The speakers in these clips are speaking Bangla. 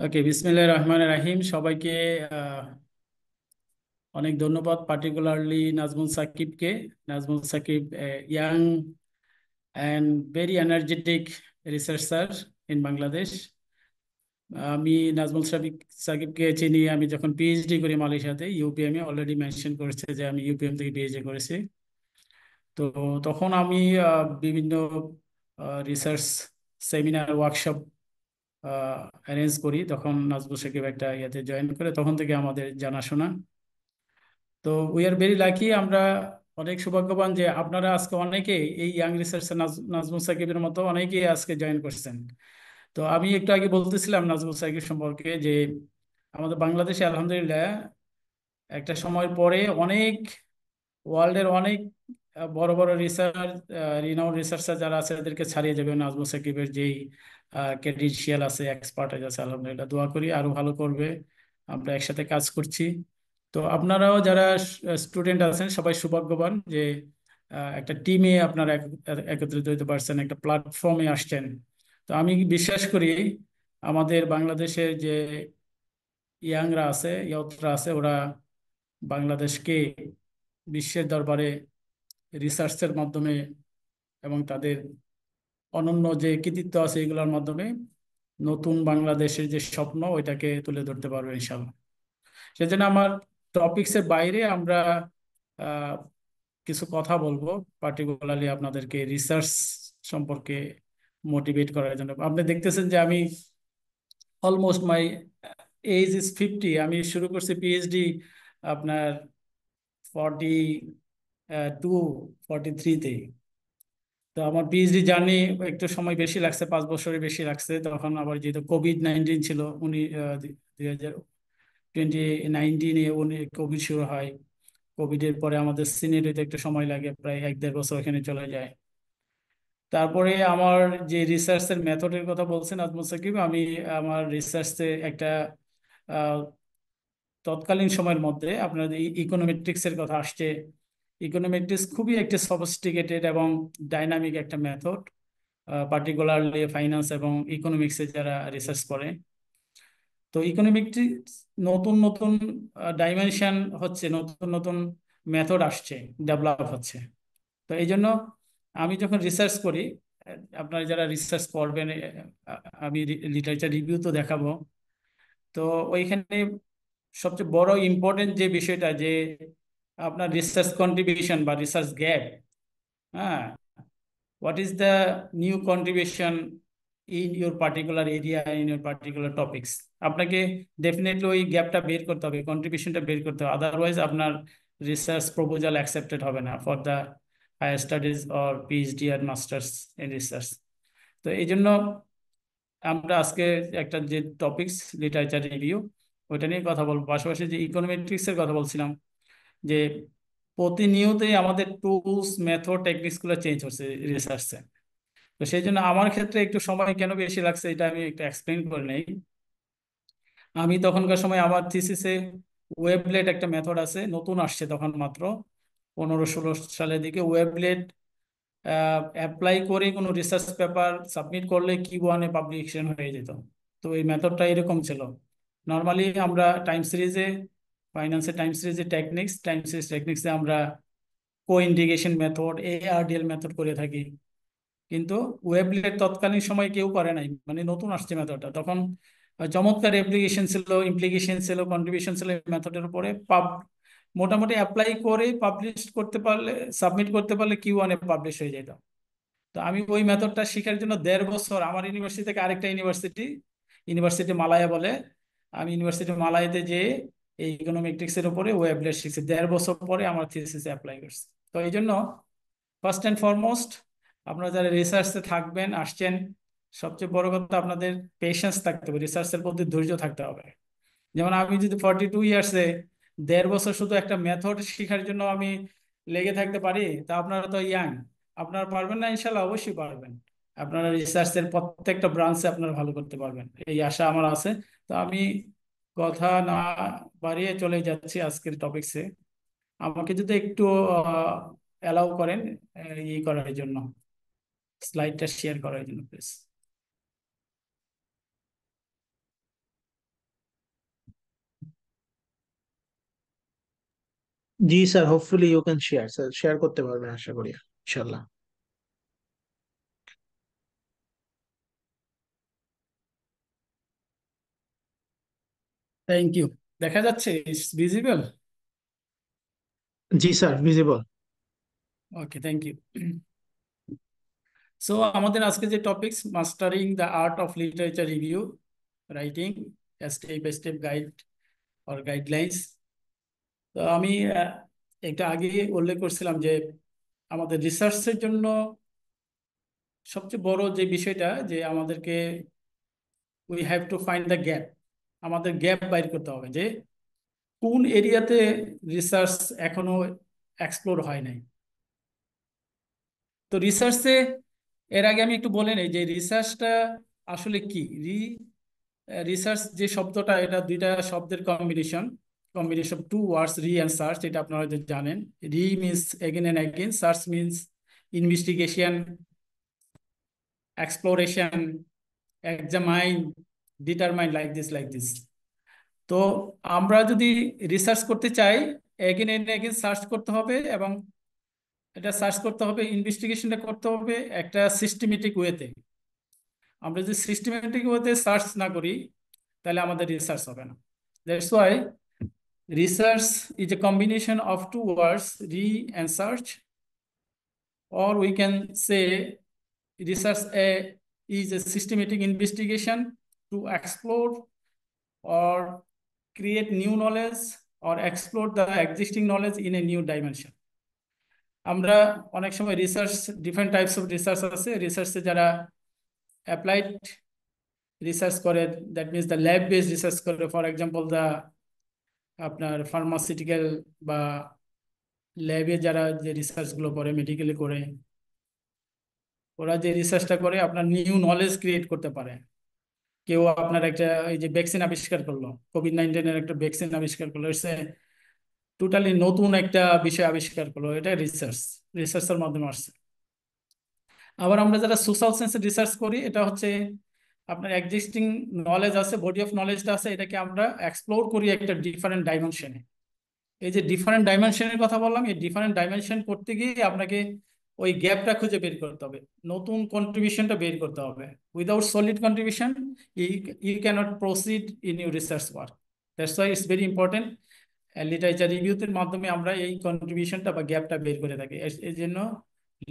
ওকে, বিসমিল্লাহির রহমানির রহিম। সবাইকে আহ, অনেক ধন্যবাদ, পার্টিকুলারলি নাজমুল সাকিবকে। Nazmul Sakib young and very energetic researcher in Bangladesh. আমি নাজমুল সাকিবকে চিনি আমি যখন পিএইচডি করি মালয়েশিয়াতে, ইউপিএম এ। অলরেডি মেনশন করেছে যে আমি ইউপিএম থেকে পিএইচডি করেছি। তো তখন আমি বিভিন্ন রিসার্চ সেমিনার, ওয়ার্কশপ অ্যারেঞ্জ করি। তখন নাজমুল সাকিব একটা ইয়েতে জয়েন করে, তখন থেকে আমাদের জানাশোনা। তো উই আর ভেরি লাকি, আমরা অনেক সৌভাগ্যবান যে আপনারা আজকে অনেকে এই ইয়াং রিসার্চার নাজমুল সাকিবের মতো অনেকেই আজকে জয়েন করছেন। তো আমি একটু আগে বলতেছিলাম নাজমুল সাকিব সম্পর্কে যে আমাদের বাংলাদেশে আলহামদুলিল্লাহ একটা সময় পরে অনেক, ওয়ার্ল্ডের অনেক বড় বড় রিসার্চ, রিনাউন্ড রিসার্চার যারা আছে এদেরকে ছাড়িয়ে যাবে নাজমুল সাকিবের যেই ক্রেডেনশিয়াল আছে, এক্সপার্টাইজ আছে। আলহামদুলিল্লাহ, দোয়া করি আরো ভালো করবে। আমরা একসাথে কাজ করছি। তো আপনারাও যারা স্টুডেন্ট আছেন সবাই সৌভাগ্যবান যে একটা টিমে আপনারা একত্রিত হতে পারছেন, একটা প্ল্যাটফর্মে আসছেন। তো আমি বিশ্বাস করি আমাদের বাংলাদেশের যে ইয়াংরা আছে, ইয়থরা আছে, ওরা বাংলাদেশকে বিশ্বের দরবারে রিসার্চের মাধ্যমে এবং তাদের অনন্য যে কৃতিত্ব আছে এগুলোর মাধ্যমে নতুন বাংলাদেশের যে স্বপ্ন ওইটাকে তুলে ধরতে পারবে ইনশাল্লাহ। সেজন্য আমার টপিকসের বাইরে আমরা আহ, কিছু কথা বলবো, পার্টিকুলারলি আপনাদেরকে রিসার্চ সম্পর্কে মোটিভেট করার জন্য। আপনি দেখতেছেন যে আমি অলমোস্ট মাই এজ ইজ 50। আমি শুরু করছি পিএইচডি আপনার 42, 43-তে। তো আমার পিএইচডি জার্নি একটু সময় বেশি লাগছে, 5 বছরের বেশি লাগছে। তখন আবার যেহেতু কোভিড-19 ছিল, 2019-এ কোভিড শুরু হয়। কোভিডের পরে আমাদের সিনেট হইতে একটু সময় লাগে, প্রায় 1-1.5 বছর এখানে চলে যায়। তারপরে আমার যে রিসার্চের মেথডের কথা বলছেন আজমল সাকিব, আমি আমার রিসার্চে একটা আহ, তৎকালীন সময়ের মধ্যে আপনার ইকোনোমেট্রিক্স এর কথা আসছে। ইকোনোমেট্রিক্স খুবই একটা সফিস্টিকেটেড এবং ডাইনামিক একটা মেথড, পার্টিকুলারলি ফাইন্যান্স এবং ইকোনমিক্সে যারা রিসার্চ করে। তো ইকোনমিক্স নতুন নতুন ডাইমেনশন হচ্ছে, নতুন নতুন মেথড আসছে, ডেভেলপ হচ্ছে। তো এই জন্য আমি যখন রিসার্চ করি, আপনারা যারা রিসার্চ করবেন, আমি লিটারেচার রিভিউ তো দেখাবো। তো ওইখানে সবচেয়ে বড় ইম্পর্টেন্ট যে বিষয়টা, যে আপনার রিসার্চ কন্ট্রিবিউশন বা রিসার্চ গ্যাপ। হ্যাঁ, what is the new contribution in your particular area, in your particular topics? আপনাকে ডেফিনেটলি ওই গ্যাপটা বের করতে হবে, কন্ট্রিবিউশনটা বের করতে হবে। আদারওয়াইজ আপনার রিসার্চ প্রপোজাল অ্যাকসেপ্টেড হবে না for the higher studies or PhD আর মাস্টার্স ইন রিসার্চ। তো এই জন্য আমরা আজকে একটা যে টপিকস, লিটারেচার রিভিউ, ওইটা নিয়ে কথা বলবো। পাশাপাশি যে ইকোনোমেট্রিক্স এর কথা বলছিলাম, যে প্রতিনিয়তই আমাদের টুলস, মেথড, টেকনিক্স গুলো চেঞ্জ হচ্ছে রিসার্চে। তো সেই জন্য আমার ক্ষেত্রে একটু সময় কেন বেশি লাগছে এটা আমি একটু এক্সপ্লেন করে নেই। আমি তখনকার সময় আমার থিসিসে ওয়েবলেট একটা মেথড আছে, নতুন আসছে তখন মাত্র 15-16 সালের দিকে। ওয়েবলেট অ্যাপ্লাই করে কোনো রিসার্চ পেপার সাবমিট করলে Q1-এ পাবলিকেশন হয়ে যেত। তো এই মেথডটা এরকম ছিল। নর্মালি আমরা টাইম সিরিজে, ফাইন্যান্সের টাইম সিরিজ টেকনিক্সে আমরা কো ইন্ডিকেশন মেথড, ARDL মেথড করে থাকি। কিন্তু ওয়েবলেট তৎকালীন সময় কেউ করে নাই, মানে নতুন আসছে মেথডটা তখন। চমৎকার অ্যাপ্লিকেশন ছিল, ইমপ্লিকেশন ছিল, কন্ট্রিবিউশন ছিল মেথডের উপরে। মোটামুটি অ্যাপ্লাই করে পাবলিশ করতে পারলে, সাবমিট করতে পারলে Q1-এ পাবলিশ হয়ে যেত। তো আমি ওই মেথডটা শেখার জন্য 1.5 বছর আমার ইউনিভার্সিটি থেকে আরেকটা ইউনিভার্সিটি, ইউনিভার্সিটি মালায়া বলে, আমি ইউনিভার্সিটি মালায়াতে যে এই ইকোনোমেট্রিক্স এর উপরে ওয়েবলেট শিখছি। 1.5 বছর পরে আমার থিসিসে অ্যাপ্লাই করছি। তো এই জন্য ফার্স্ট অ্যান্ড ফরমোস্ট আপনারা যারা রিসার্চে থাকবেন, আসছেন, সবচেয়ে বড় কথা আপনাদের পেশেন্স থাকতে হবে, রিসার্চের প্রতি ধৈর্য থাকতে হবে। যেমন আমি যদি 42 ইয়ার্সে 1.5 বছর শুধু একটা মেথড শেখার জন্য আমি লেগে থাকতে পারি, তা আপনারা তো ইয়াং, আপনারা পারবেন না? ইনশাল্লাহ অবশ্যই পারবেন। আপনারা রিসার্চের প্রত্যেকটা ব্রাঞ্চে আপনারা ভালো করতে পারবেন, এই আশা আমার আছে। তো আমি কথা না বাড়িয়ে চলে যাচ্ছি আজকের টপিকসে। আমাকে যদি একটু অ্যালাউ করেন ই করার জন্য, স্লাইডটা শেয়ার করার জন্য প্লিজ। জি sir, hopefully you can share, sir share করতে পারবেন আশা করি ইনশাল্লাহ। Thank you. দেখা যাচ্ছে ভিজিবল? জি sir, visible. Okay, thank you. So আমাদের আজকে যে topics, mastering the art of literature review writing, step by step guide or guidelines. তো আমি একটু আগে উল্লেখ করছিলাম যে আমাদের রিসার্চের জন্য সবচেয়ে বড় যে বিষয়টা, যে আমাদেরকে we have to find the gap. আমাদের গ্যাপ বাইর করতে হবে যে কোন এরিয়াতে রিসার্চ এখনো এক্সপ্লোর হয় নাই। তো রিসার্চে, এর আগে আমি একটু বলে নেই যে রিসার্চটা আসলে কি। রিসার্চ যে শব্দটা, এটা দুইটা শব্দের combination, combination two words, re and search. এটা আপনারা হয়তো জানেন। রি means again and again, search means investigation, exploration, examine, determine, like this. তো আমরা যদি রিসার্চ করতে চাই, এগেন এন্ড এগেন সার্চ করতে হবে, এবং এটা সার্চ করতে হবে, ইনভেস্টিগেশনটা করতে হবে একটা সিস্টেমেটিক ওয়েতে। আমরা যদি সিস্টেমেটিক ওয়েতে সার্চ না করি, তাহলে আমাদের রিসার্চ হবে না। That's why research is a combination of two words, re and search, or we can say research is a systematic investigation to explore or create new knowledge or explore the existing knowledge in a new dimension. আমরা অনেক সময় research, different types of research আছে। রিসার্চে যারা অ্যাপ্লাইড রিসার্চ করে, that means the lab based research করে, ফর এক্সাম্পল দ্য আপনার ফার্মাসিউটিক্যাল বা ল্যাবে যারা যে রিসার্চগুলো করে, মেডিকেলে করে, ওরা যে রিসার্চটা করে আপনার নিউ নলেজ ক্রিয়েট করতে পারে। কেউ আপনার একটা, এই যে ভ্যাকসিন আবিষ্কার করলো, কোভিড-19-এর একটা ভ্যাকসিন আবিষ্কার করলো, ইটস টোটালি নতুন একটা বিষয় আবিষ্কার করলো, এটা রিসার্চ, রিসার্চের মাধ্যমে আসছে। আবার আমরা যারা সোশ্যাল সায়েন্সে রিসার্চ করি, এটা হচ্ছে আপনার এক্সিস্টিং নলেজ আছে, বডি অফ নলেজটা আছে, এটাকে আমরা এক্সপ্লোর করি একটা ডিফারেন্ট ডাইমেনশনে। এই যে ডিফারেন্ট ডাইমেনশনের কথা বললাম, এই ডিফারেন্ট ডাইমেনশন করতে গিয়ে আপনাকে ওই গ্যাপটা খুঁজে বের করতে হবে, নতুন কন্ট্রিবিউশনটা বের করতে হবে। Without solid contribution you cannot proceed in your research work. That's why it's very important. Literature রিভিউতে মাধ্যমে আমরা এই কন্ট্রিবিউশনটা বা গ্যাপটা বের করে থাকি। এই জন্য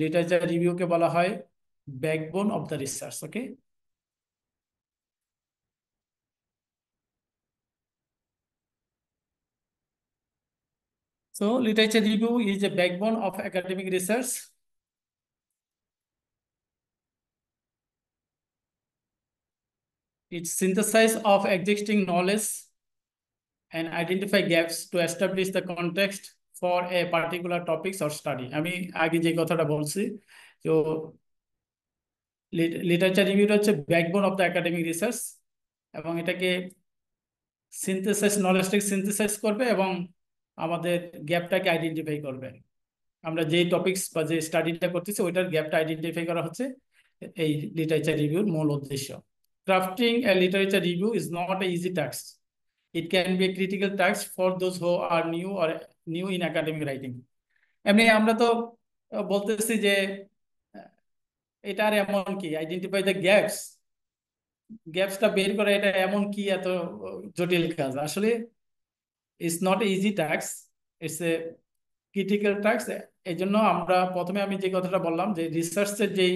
লিটারেচার রিভিউকে বলা হয় backbone of the research. Okay, so literature review is a backbone of academic research. It's synthesis of existing knowledge and identify gaps to establish the context for a particular topics or study. আমি আগে যে কথাটা বলছি, তো লিটারেচার রিভিউটা হচ্ছে backbone of the academic research, এবং এটাকে সিনথেসাইজ, নলেজটাকে সিনথেসাইজ করবে এবং আমাদের গ্যাপটাকে আইডেন্টিফাই করবে। আমরা যেই টপিকস বা যে স্টাডিটা করতেছি, ওইটার গ্যাপটা আইডেন্টিফাই করা হচ্ছে এই লিটারেচার রিভিউর মূল উদ্দেশ্য। Crafting a literature review is not a easy task. It can be a critical task for those who are new in academic writing. এমনি আমরা তো বলতেছি যে এটার এমন কি, আইডেন্টিফাই দ্য গ্যাপস, গ্যাপসটা বের করে এটা এমন কি এত জটিল কাজ। আসলে it's not a easy task, it's a critical task. এই জন্য আমরা প্রথমে আমি যে কথাটা বললাম, যে রিসার্চের যেই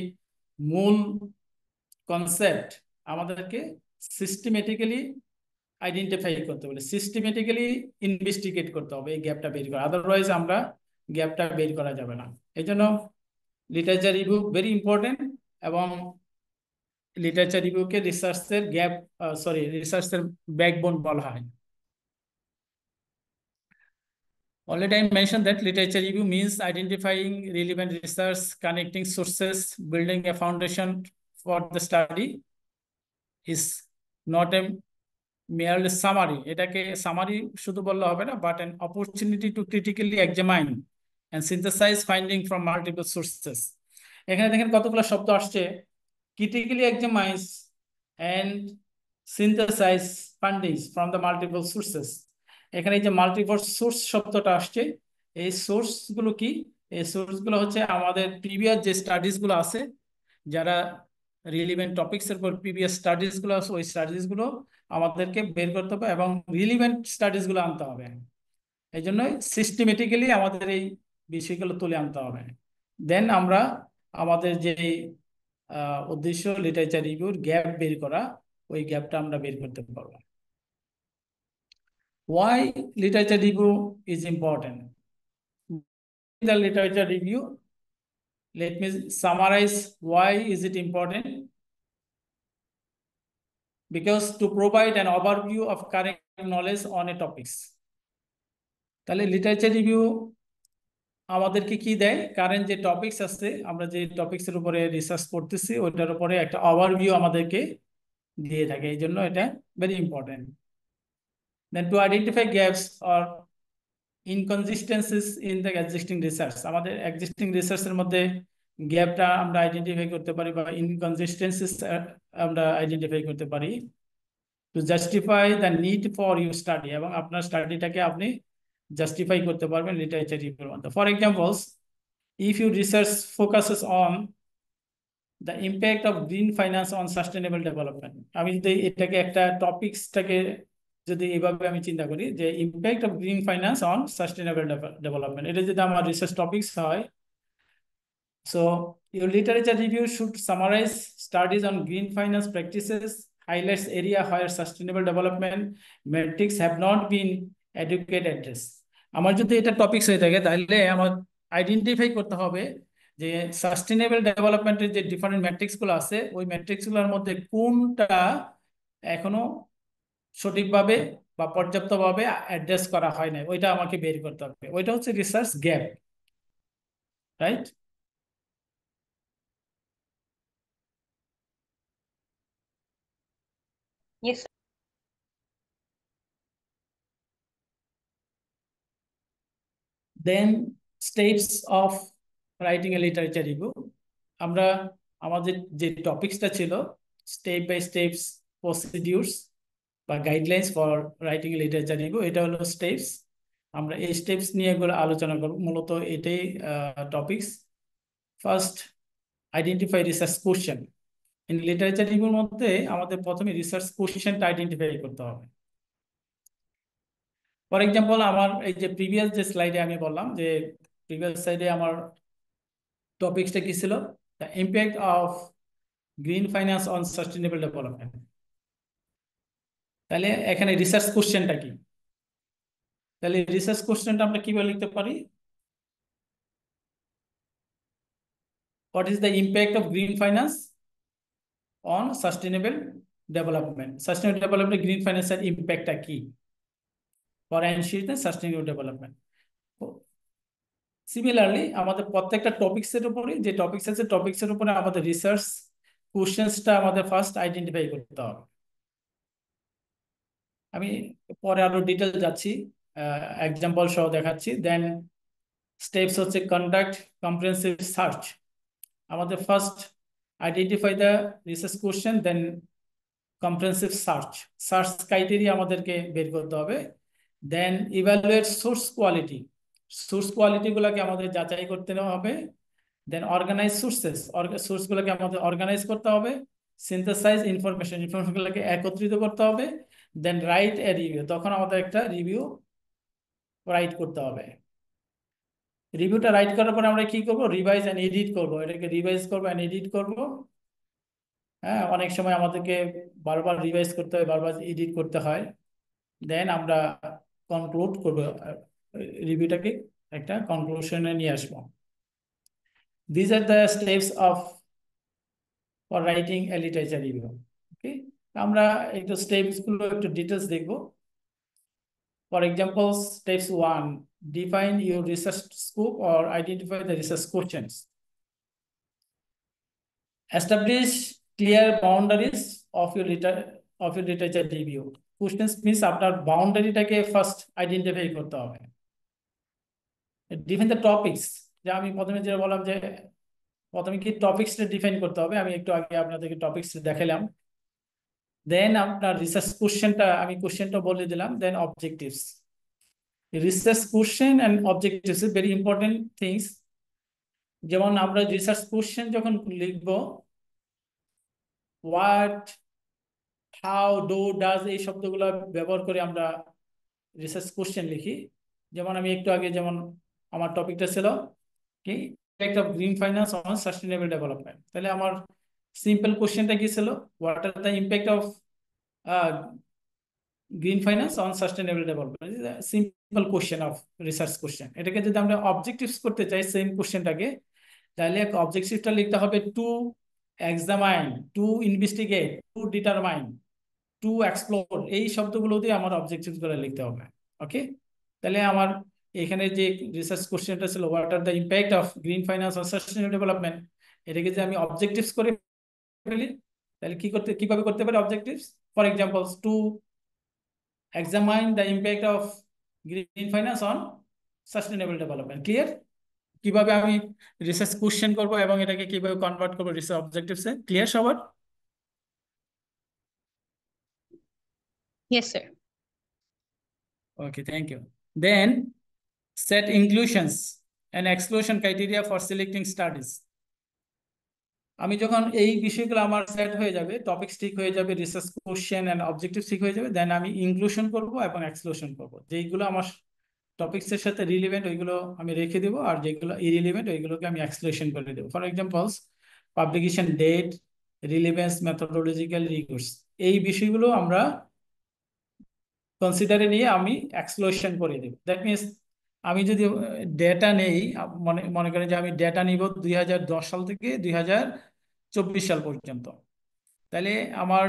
মূল কনসেপ্ট, আমাদেরকে সিস্টেমেটিক্যালি আইডেন্টিফাই করতে হবে, সিস্টেমেটিক্যালি ইনভেস্টিগেট করতে হবে এই গ্যাপটা বের করা, আদারওয়াইজ আমরা গ্যাপটা বের করা যাবে না। এই জন্য লিটারেচার রিভিউ ভেরি ইম্পর্টেন্ট, এবং লিটারেচার রিভিউকে রিসার্চের গ্যাপ, সরি, রিসার্চের ব্যাকবোন বলা হয়। Already I mentioned that literature review means identifying relevant research, connecting sources, building a foundation for the study, is not a merely summary. এটাকে সামারি শুধু বললে হবে না, but an opportunity to critically examine and synthesize finding from multiple sources. এখানে দেখেন কতগুলো শব্দ আসছে, critically examine and synthesize findings from the multiple sources. এখানে যে মাল্টিপল সোর্স শব্দটা আসছে, এই সোর্স গুলো কি? এই সোর্স গুলো হচ্ছে আমাদের প্রিভিয়াস যে স্টাডিজ গুলো আছে, যারা রিলিভেন্ট টপিকস এর উপর প্রিভিয়াস স্টাডিজ গুলো আছে, ওই স্টাডিজ গুলো আমাদেরকে বের করতে হবে এবং রিলিভেন্ট স্টাডিজ গুলো আনতে হবে। এই জন্য সিস্টেমেটিক্যালি আমাদের এই বিষয়গুলো তুলে আনতে হবে। দেন আমরা আমাদের যে উদ্দেশ্য লিটারেচার রিভিউর গ্যাপ বের করা, ওই গ্যাপটা আমরা বের করতে পারবো। Why literature review is important? The literature review, let me summarize why is it important. Because to provide an overview of current knowledge on a topics. তাহলে লিটারেচার রিভিউ আমাদেরকে কি দেয়? কারেন্ট যে টপিকস আছে, আমরা যে টপিকস এর উপরে রিসার্চ করতেছি ওইটার উপরে একটা ওভারভিউ আমাদেরকে দিয়ে থাকে, এই জন্য এটা very important. Then to identify gaps or inconsistencies in the existing research, আমাদের এক্সিস্টিং রিসার্চের মধ্যে গ্যাপটা আমরা আইডেন্টিফাই করতে পারি বা ইনকনসিস্টেন্সিস আমরা আইডেন্টিফাই করতে পারি। To justify the need for your study, এবং আপনার স্টাডিটাকে আপনি জাস্টিফাই করতে পারবেন লিটারেচার রিভিউর মধ্যে। For examples, if you research focuses on the impact of green finance on sustainable development, আমি যদি এটাকে একটা টপিক্সটাকে যদি এইভাবে আমি চিন্তা করি যে impact of green finance on sustainable development, এটা যদি আমার রিসার্চ টপিক্স হয়, so your literature review should summarize studies on green finance practices, highlights area where sustainable development metrics have not been adequate address. আমার যদি এটা টপিক্স হয়ে থাকে তাহলে আমার আইডেন্টিফাই করতে হবে যে সাস্টেনেবল ডেভেলপমেন্টের যে ডিফারেন্ট ম্যাট্রিক্স গুলো আছে, ওই ম্যাট্রিক্স গুলোর মধ্যে কোনটা এখনো সঠিকভাবে বা পর্যাপ্তভাবে অ্যাড্রেস করা হয় না, ওইটা আমাকে বের করতে হবে। ওইটা হচ্ছে research gap, right? Yes. Then steps of writing a literature review, আমরা আমাদের যে টপিক্সটা ছিল স্টেপ বাই স্টেপস প্রসিডিউরস বা guidelines for writing a literature review, এটা হলো স্টেপস। আমরা এই স্টেপস নিয়ে এগুলো আলোচনা করব, মূলত এটাই topics. First, identify research question. In literature রিভিউর মধ্যে আমাদের প্রথমে রিসার্চ কোশ্চেনটা আইডেন্টিফাই করতে হবে। ফর এক্সাম্পল, আমার এই যে প্রিভিয়াস যে স্লাইডে আমি বললাম যে প্রিভিয়াস স্লাইডে আমার টপিকসটা কি ছিল? The impact of green finance on sustainable development. তাহলে এখানে রিসার্চ কোশ্চেনটা কি? তাহলে রিসার্চ কোশ্চেনটা আমরা কিভাবে লিখতে পারি? What is the impact of green finance on sustainable development? Sustainable development green ফাইন্যান্সের ইম্প্যাক্টটা কি for ensure sustainable development? Similarly আমাদের প্রত্যেকটা টপিক্সের উপরে যে টপিক্স আছে, টপিক্সের উপরে আমাদের রিসার্চ কোশ্চেন্সটা আমাদের ফার্স্ট আইডেন্টিফাই করতে হবে। আমি পরে আরো ডিটেল যাচ্ছি, এক্সাম্পল সহ দেখাচ্ছি। দেন স্টেপস হচ্ছে কন্ডাক্ট কম্প্রিহেনসিভ সার্চ। আমাদের first identify the research question, then comprehensive search, search criteria আমাদেরকে বের করতে হবে। Then evaluate source quality, source quality গুলাকে আমাদের যাচাই করতে হবে। দেন অর্গানাইজ সোর্সেস, সোর্সগুলোকে আমাদের অর্গানাইজ করতে হবে। সিনথেসাইজ ইনফরমেশন, ইনফরমেশনগুলোকে একত্রিত করতে হবে। দেন রাইট এ রিভিউ, তখন আমাদের একটা রিভিউ রাইট করতে হবে। রিভিউটা রাইট করার পর আমরা কি করব? রিভাইজ অ্যান্ড এডিট করব, এটাকে রিভাইজ করবো অ্যান্ড এডিট করব। হ্যাঁ, অনেক সময় আমাদেরকে বারবার রিভাইজ করতে হয়, বারবার এডিট করতে হয়। দেন আমরা কনক্লুড করবো, রিভিউটাকে একটা কনক্লুশনে নিয়ে আসবো। These are the steps of for writing a literature review. Okay, আমরা একটু স্টেপস গুলো একটু ডিটেলস দেখবো। For example, steps 1, define your research scope or identify the research questions. Establish clear boundaries of your literature review. Questions means আপনার বাউন্ডারিটাকে ফার্স্ট আইডেন্টিফাই করতে হবে। Define the topics, যা আমি প্রথমে যেটা বললাম যে প্রথমে কি টপিক্সটা ডিফাইন করতে হবে, আমি একটু আগে আপনাদেরকে টপিক্স দেখালাম। দেন আপনার রিসার্চ কোশ্চেনটা, আমি কোশ্চেনটা বলে দিলাম। Then objectives, research question and objectives very important things. যেমন আমরা রিসার্চ কোশ্চেন যখন লিখবো, হোয়াট, হাউ, ডু, ডাজ এই শব্দগুলো ব্যবহার করে আমরা রিসার্চ কোশ্চেন লিখি। যেমন আমি একটু আগে যেমন আমার টপিকটা ছিল কি, effect of green finance on sustainable development, তাহলে আমার সিম্পল কোশ্চেনটা কি ছিল, what are the impact of green finance on sustainable development, simple question of research question. এটাকে যদি আমরা অবজেক্টিভস করতে চাই সেম কোশ্চেনটাকে, তাহলে অবজেক্টিভটা লিখতে হবে to examine, to investigate, to determine, to explore, এই শব্দগুলো দিয়ে আমার অবজেক্টিভ গুলো লিখতে হবে। ওকে, তাহলে আমার এখানে যে রিসার্চ কোশ্চেনটা ছিল what are the impact of green finance on sustainable development, এটাকে যে আমি অবজেক্টিভস করে ফেলি, তাহলে কিভাবে করতে পারি objectives? For example, to examine the impact of green finance on sustainable development. Clear? কিভাবে আমি রিসার্চ কোশ্চেন করব এবং এটাকে কিভাবে কনভার্ট করবো রিসার্চ অবজেক্টিভসে? ক্লিয়ার সবার? Yes, sir. Okay, thank you. Then set inclusions and exclusion criteria for selecting studies. আমি যখন এই বিষয়গুলো আমার সেট হয়ে যাবে, টপিক ঠিক হয়ে যাবে, রিসার্চ কোশ্চেন এন্ড অবজেক্টিভ ঠিক হয়ে যাবে, দেন আমি ইনক্লুশন করব এবং এক্সক্লুশন করব। যেগুলো আমার টপিকস এর সাথে রিলেভেন্ট ওইগুলো আমি রেখে দেবো, আর যেগুলো ইরিলেভেন্ট ওইগুলোকে আমি এক্সক্লুশন করে দেবো। For examples, publication date, relevance, methodological rigours, এই বিষয়গুলো আমরা কনসিডারে নিয়ে আমি এক্সক্লুশন করে দেব। দ্যাট মিনস আমি যদি ডেটা নেই, মনে মনে করেন যে আমি ডেটা নিব 2010 সাল থেকে 2024 সাল পর্যন্ত, তাহলে আমার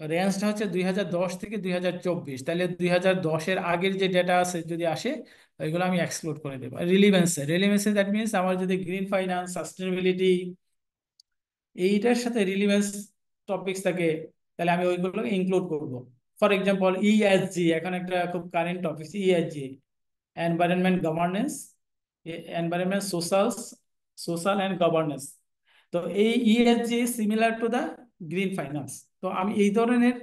রেঞ্জটা হচ্ছে 2010 থেকে 2024, তাহলে 2010-এর আগের যে ডেটা আছে যদি আসে, ওইগুলো আমি এক্সক্লুড করে দেবো। রিলিভেন্সে দ্যাট মিনস আমার যদি গ্রিন ফাইন্যান্স, সাস্টেনেবিলিটি এইটার সাথে রিলিভেন্স টপিকস থাকে, তাহলে আমি ওইগুলো ইনক্লুড করব। ফর এক্সাম্পল, ইএসজি এখন একটা খুব current topic, ESG, environment governance, environment social and governance. তো এই ESG similar to the green finance, তো আমি এই ধরনের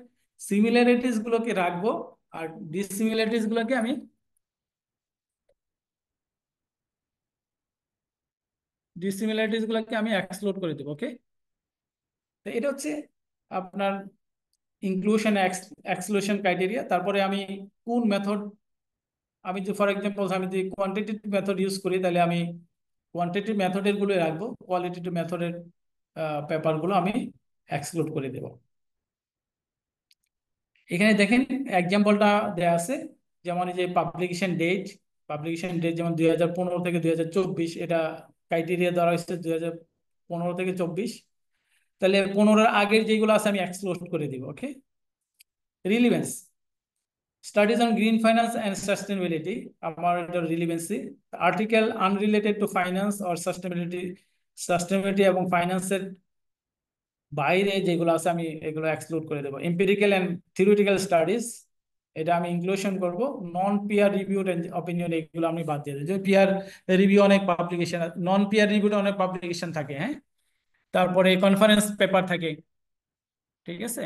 সিমিলারিটিস গুলোকে রাখবো, আর ডিসিমিলারিটিস গুলোকে আমি এক্সক্লুড করে দেবো। ওকে, তো এটা হচ্ছে আপনার ইনক্লুশন এক্সক্লুশন ক্রাইটেরিয়া। তারপরে আমি কোন মেথড, আমি যে ফর এক্সাম্পল আমি যদি কোয়ান্টিটেটিভ মেথড ইউজ করি, তাহলে আমি কোয়ান্টিটিভ মেথডের গুলো রাখবো, কোয়ালিটেটিভ মেথডের পেপারগুলো আমি এক্সক্লুড করে দেব। এখানে দেখেন এক্সাম্পলটা দেয়া আছে, যেমন এই যে পাবলিকেশন ডেট যেমন 2015 থেকে 2024, এটা ক্রাইটেরিয়া দেওয়া হয়েছে 2015 থেকে 24, তাহলে 15-এর আগের যেগুলো আছে আমি এক্সক্লুড করে দিব। Okay, relevance, studies on green finance and sustainability, আমার এটা relevancy. Article unrelated to finance or sustainability এবং ফাইন্যান্সের বাইরে যেগুলো আছে আমি এগুলো এক্সক্লুড করে দেবো। এম্পিরিক্যাল অ্যান্ড থিওরিটিক্যাল স্টাডিজ, এটা আমি ইনক্লুশন করব। নন পিয়ার রিভিউড অপিনিয়ন, এগুলো আমি বাদ দিয়ে দেবো। যে পিয়ার রিভিউ অনেক পাবলিকেশন, নন পিয়ার রিভিউড অনেক পাবলিকেশন থাকে, হ্যাঁ, তারপরে কনফারেন্স পেপার থাকে, ঠিক আছে,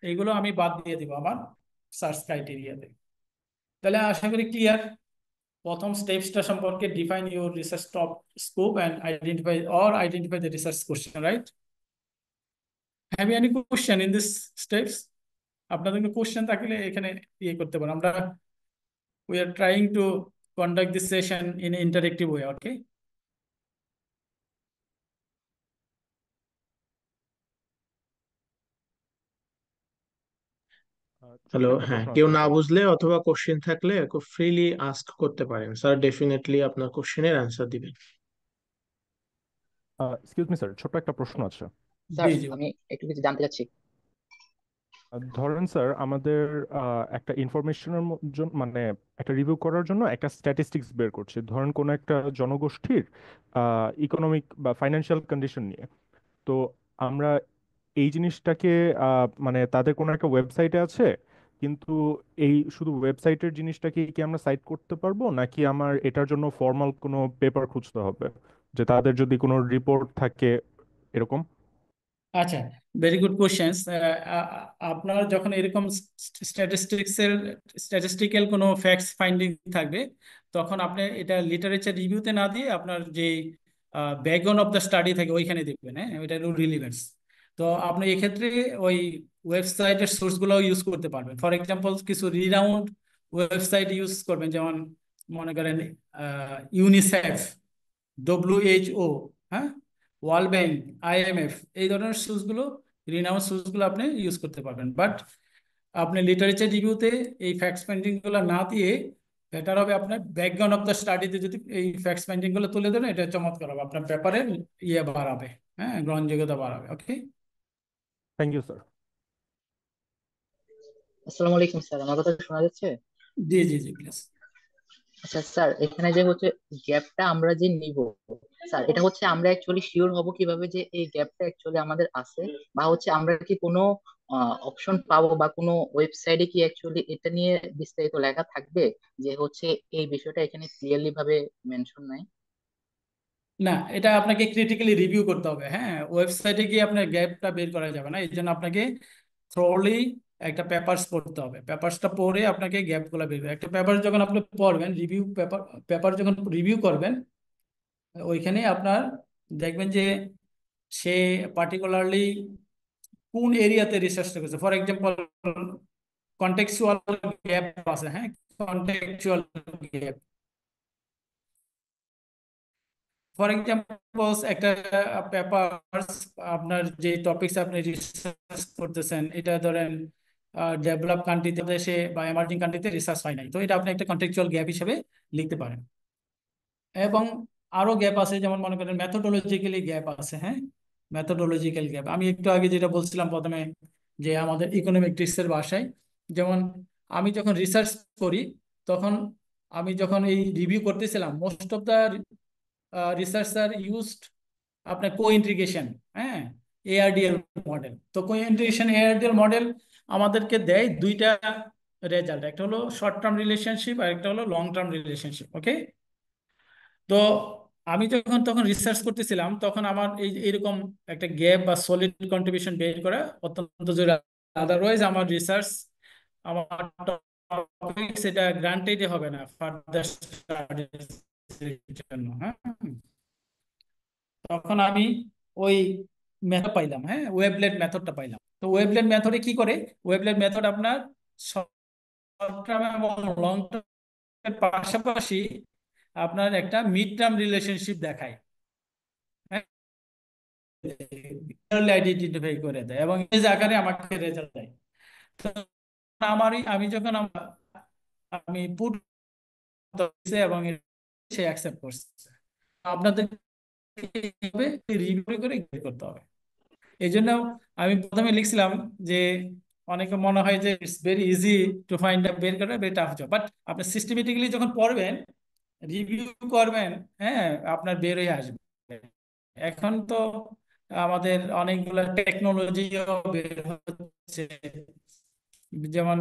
এইগুলো আমি বাদ দিয়ে দিব আমার সার্চ ক্রাইটেরিয়াতে। তাহলে আশা করি ক্লিয়ার। প্রথম স্টেপসটা সম্পর্কে, define your research top scope and identify the research question, right? Have you any question in this steps? আপনাদের কোশ্চেন থাকলে এখানে ইয়ে করতে পারেন। আমরা we are trying to conduct this session in interactive way. Okay, hello, ছোট্ট একটা হ্যাঁ, প্রশ্ন কেউ আছে না স্যার। বুঝলে অথবা কোশ্চেন থাকলে খুব ফ্রিলি আস্ক করতে পারেন, স্যার ডেফিনেটলি আপনার কোশ্চেনের অ্যান্সার দিবেন। এক্সকিউজ মি স্যার, ছোট্ট একটা প্রশ্ন আছে। স্যার জি জি। আমি একটু কিছু জানতে চাচ্ছি। ধরেন স্যার, আমাদের একটা ইনফরমেশনের জন্য, মানে একটা রিভিউ করার জন্য একটা স্ট্যাটিস্টিক্স বের করছে, ধরেন কোনো একটা জনগোষ্ঠীর ইকোনমিক বা ফাইন্যান্সিয়াল কন্ডিশন নিয়ে। তো আমরা এই জিনিসটাকে মানে তাদের কোনো একটা ওয়েবসাইটে আছে, কিন্তু এই শুধু ওয়েবসাইটের জিনিসটাকে কি আমরা সাইট করতে পারবো, নাকি আমার এটার জন্য ফর্মাল কোনো পেপার খুঁজতে হবে, যে তাদের যদি কোনো রিপোর্ট থাকে এরকম? আচ্ছা, ভেরি গুড কোশ্চেন্স। আপনার যখন এরকম স্ট্যাটিস্টিক্যাল কোনো ফ্যাক্টস ফাইন্ডিং থাকবে, তখন আপনি এটা লিটারেচার রিভিউতে না দিয়ে আপনার যে ব্যাকগ্রাউন্ড অফ দ্য স্টাডি থাকে ওইখানে দেখবেন। হ্যাঁ, ওইটা হলো রিলিভেন্স। তো আপনি এক্ষেত্রে ওই ওয়েবসাইটের সোর্সগুলো ইউজ করতে পারবেন। ফর এক্সাম্পল, কিছু রিনাউন্ড ওয়েবসাইট ইউজ করবেন, যেমন মনে করেন ইউনিসেফ, WHO, হ্যাঁ, ওয়ার্ল্ড ব্যাংক, IMF, এই ধরনের সোর্সগুলো, রিনাউন্ড সোর্সগুলো আপনি ইউজ করতে পারবেন। বাট আপনি লিটারেচার রিভিউতে এই ফ্যাক্টস ফাইন্ডিং গুলো না দিয়ে বেটার হবে আপনার ব্যাকগ্রাউন্ড অফ দ্য স্টাডিতে যদি এই ফ্যাক্টস ফাইন্ডিং গুলো তুলে ধরেন, এটা চমৎকার হবে, আপনার পেপারের ইয়ে বাড়াবে, হ্যাঁ, গ্রহণযোগ্যতা বাড়াবে। ওকে, থ্যাংক ইউ স্যার। আসসালামু আলাইকুম স্যার, আমার কথা শোনা যাচ্ছে? জি জি জি, প্লিজ। আচ্ছা স্যার, এখানে যে হচ্ছে গ্যাপটা আমরা যে নিব, স্যার এটা হচ্ছে আমরা অ্যাকচুয়ালি শিওর হব কিভাবে যে এই গ্যাপটা অ্যাকচুয়ালি আমাদের আছে, বা হচ্ছে আমরা কি কোনো অপশন পাবো বা কোনো ওয়েবসাইটে কি অ্যাকচুয়ালি এটা নিয়ে বিস্তারিত লেখা থাকবে যে হচ্ছে এই বিষয়টা এখানে ক্লিয়ারলি ভাবে মেনশন নাই? না, এটা আপনাকে ক্রিটিক্যালি রিভিউ করতে হবে। হ্যাঁ, ওয়েবসাইটে গিয়ে আপনার গ্যাপটা বের করা যাবে না, এই জন্য আপনাকে থ্রোলি একটা পেপারস পড়তে হবে। পেপারসটা পড়ে আপনাকে গ্যাপগুলো বের করবে। একটা পেপার যখন আপনি পড়বেন, রিভিউ পেপার পেপার যখন রিভিউ করবেন, ওইখানে আপনার দেখবেন যে সে পার্টিকুলারলি কোন এরিয়াতে রিসার্চটা করছে। ফর এক্সাম্পল, কন্টেক্সচুয়াল গ্যাপ আছে। হ্যাঁ, কন্টেক্সচুয়াল গ্যাপ, ফর এক্সাম্পল একটা পেপার, আপনার যে টপিকস আপনি রিসার্চ করতেছেন, এটা ধরেন ডেভেলপ কান্ট্রিতে দেশে বা এমার্জিং কান্ট্রিতে রিসার্চ হয় নাই, তো এটা আপনি একটা কন্টেক্সচুয়াল গ্যাপ হিসেবে লিখতে পারেন। এবং আরো গ্যাপ আছে, যেমন মনে করেন মেথোডোলজিক্যালি গ্যাপ আছে। হ্যাঁ, মেথোডোলজিক্যাল গ্যাপ আমি একটু আগে যেটা বলছিলাম প্রথমে, যে আমাদের ইকোনমেট্রিক্স এর ভাষায়, যেমন আমি যখন রিসার্চ করি, তখন আমি যখন এই রিভিউ করতেছিলাম, most of the researcher used আপনার কো ইন্টিগ্রেশন, হ্যাঁ, ARDL মডেল। তো কো ইন্টিগ্রেশন ARDL মডেল আমাদেরকে দেয় দুইটা রেজাল্ট, একটা হলো শর্ট টার্ম রিলেশনশিপ আর একটা হলো লং টার্ম রিলেশনশিপ। ওকে, তো আমি যখন তখন রিসার্চ করতেছিলাম, তখন আমার এই এরকম একটা গ্যাপ বা সলিড কন্ট্রিবিউশন বের করা অত্যন্ত জরুরি। আদারওয়াইজ আমার রিসার্চ, আমার টপিক সেটা গ্রান্টেড হবে না ফার্দার স্টাডিজ জন্য। হ্যাঁ, তখন আমি ওই মেথড পাইলাম, হ্যাঁ, ওয়েবলেট মেথডটা পাইলাম। তো ওয়েবলেট মেথডে কি করে, ওয়েবলেট মেথড আপনার শর্ট টার্ম এবং লং টার্মের পাশাপাশি আপনার একটা মিড টার্ম রিলেশনশিপ দেখায়, আইডেন্টিফাই করে দেয় এবং এই আকারে আমাকে রেজাল্ট দেয়। তো আমি যখন আমি পুট এবং সে অ্যাকসেপ্ট করছে, আপনাদের রিভিউ করে করতে হবে। এই জন্য আমি প্রথমে লিখছিলাম যে অনেকে মনে হয় যে it's very easy to find বের করা, ভেরি টাফ জব, বাট আপনি সিস্টেমেটিক্যালি যখন পড়বেন, রিভিউ করবেন, হ্যাঁ, আপনার বের হয়ে আসবে। এখন তো আমাদের অনেকগুলো টেকনোলজিও বের হচ্ছে, যেমন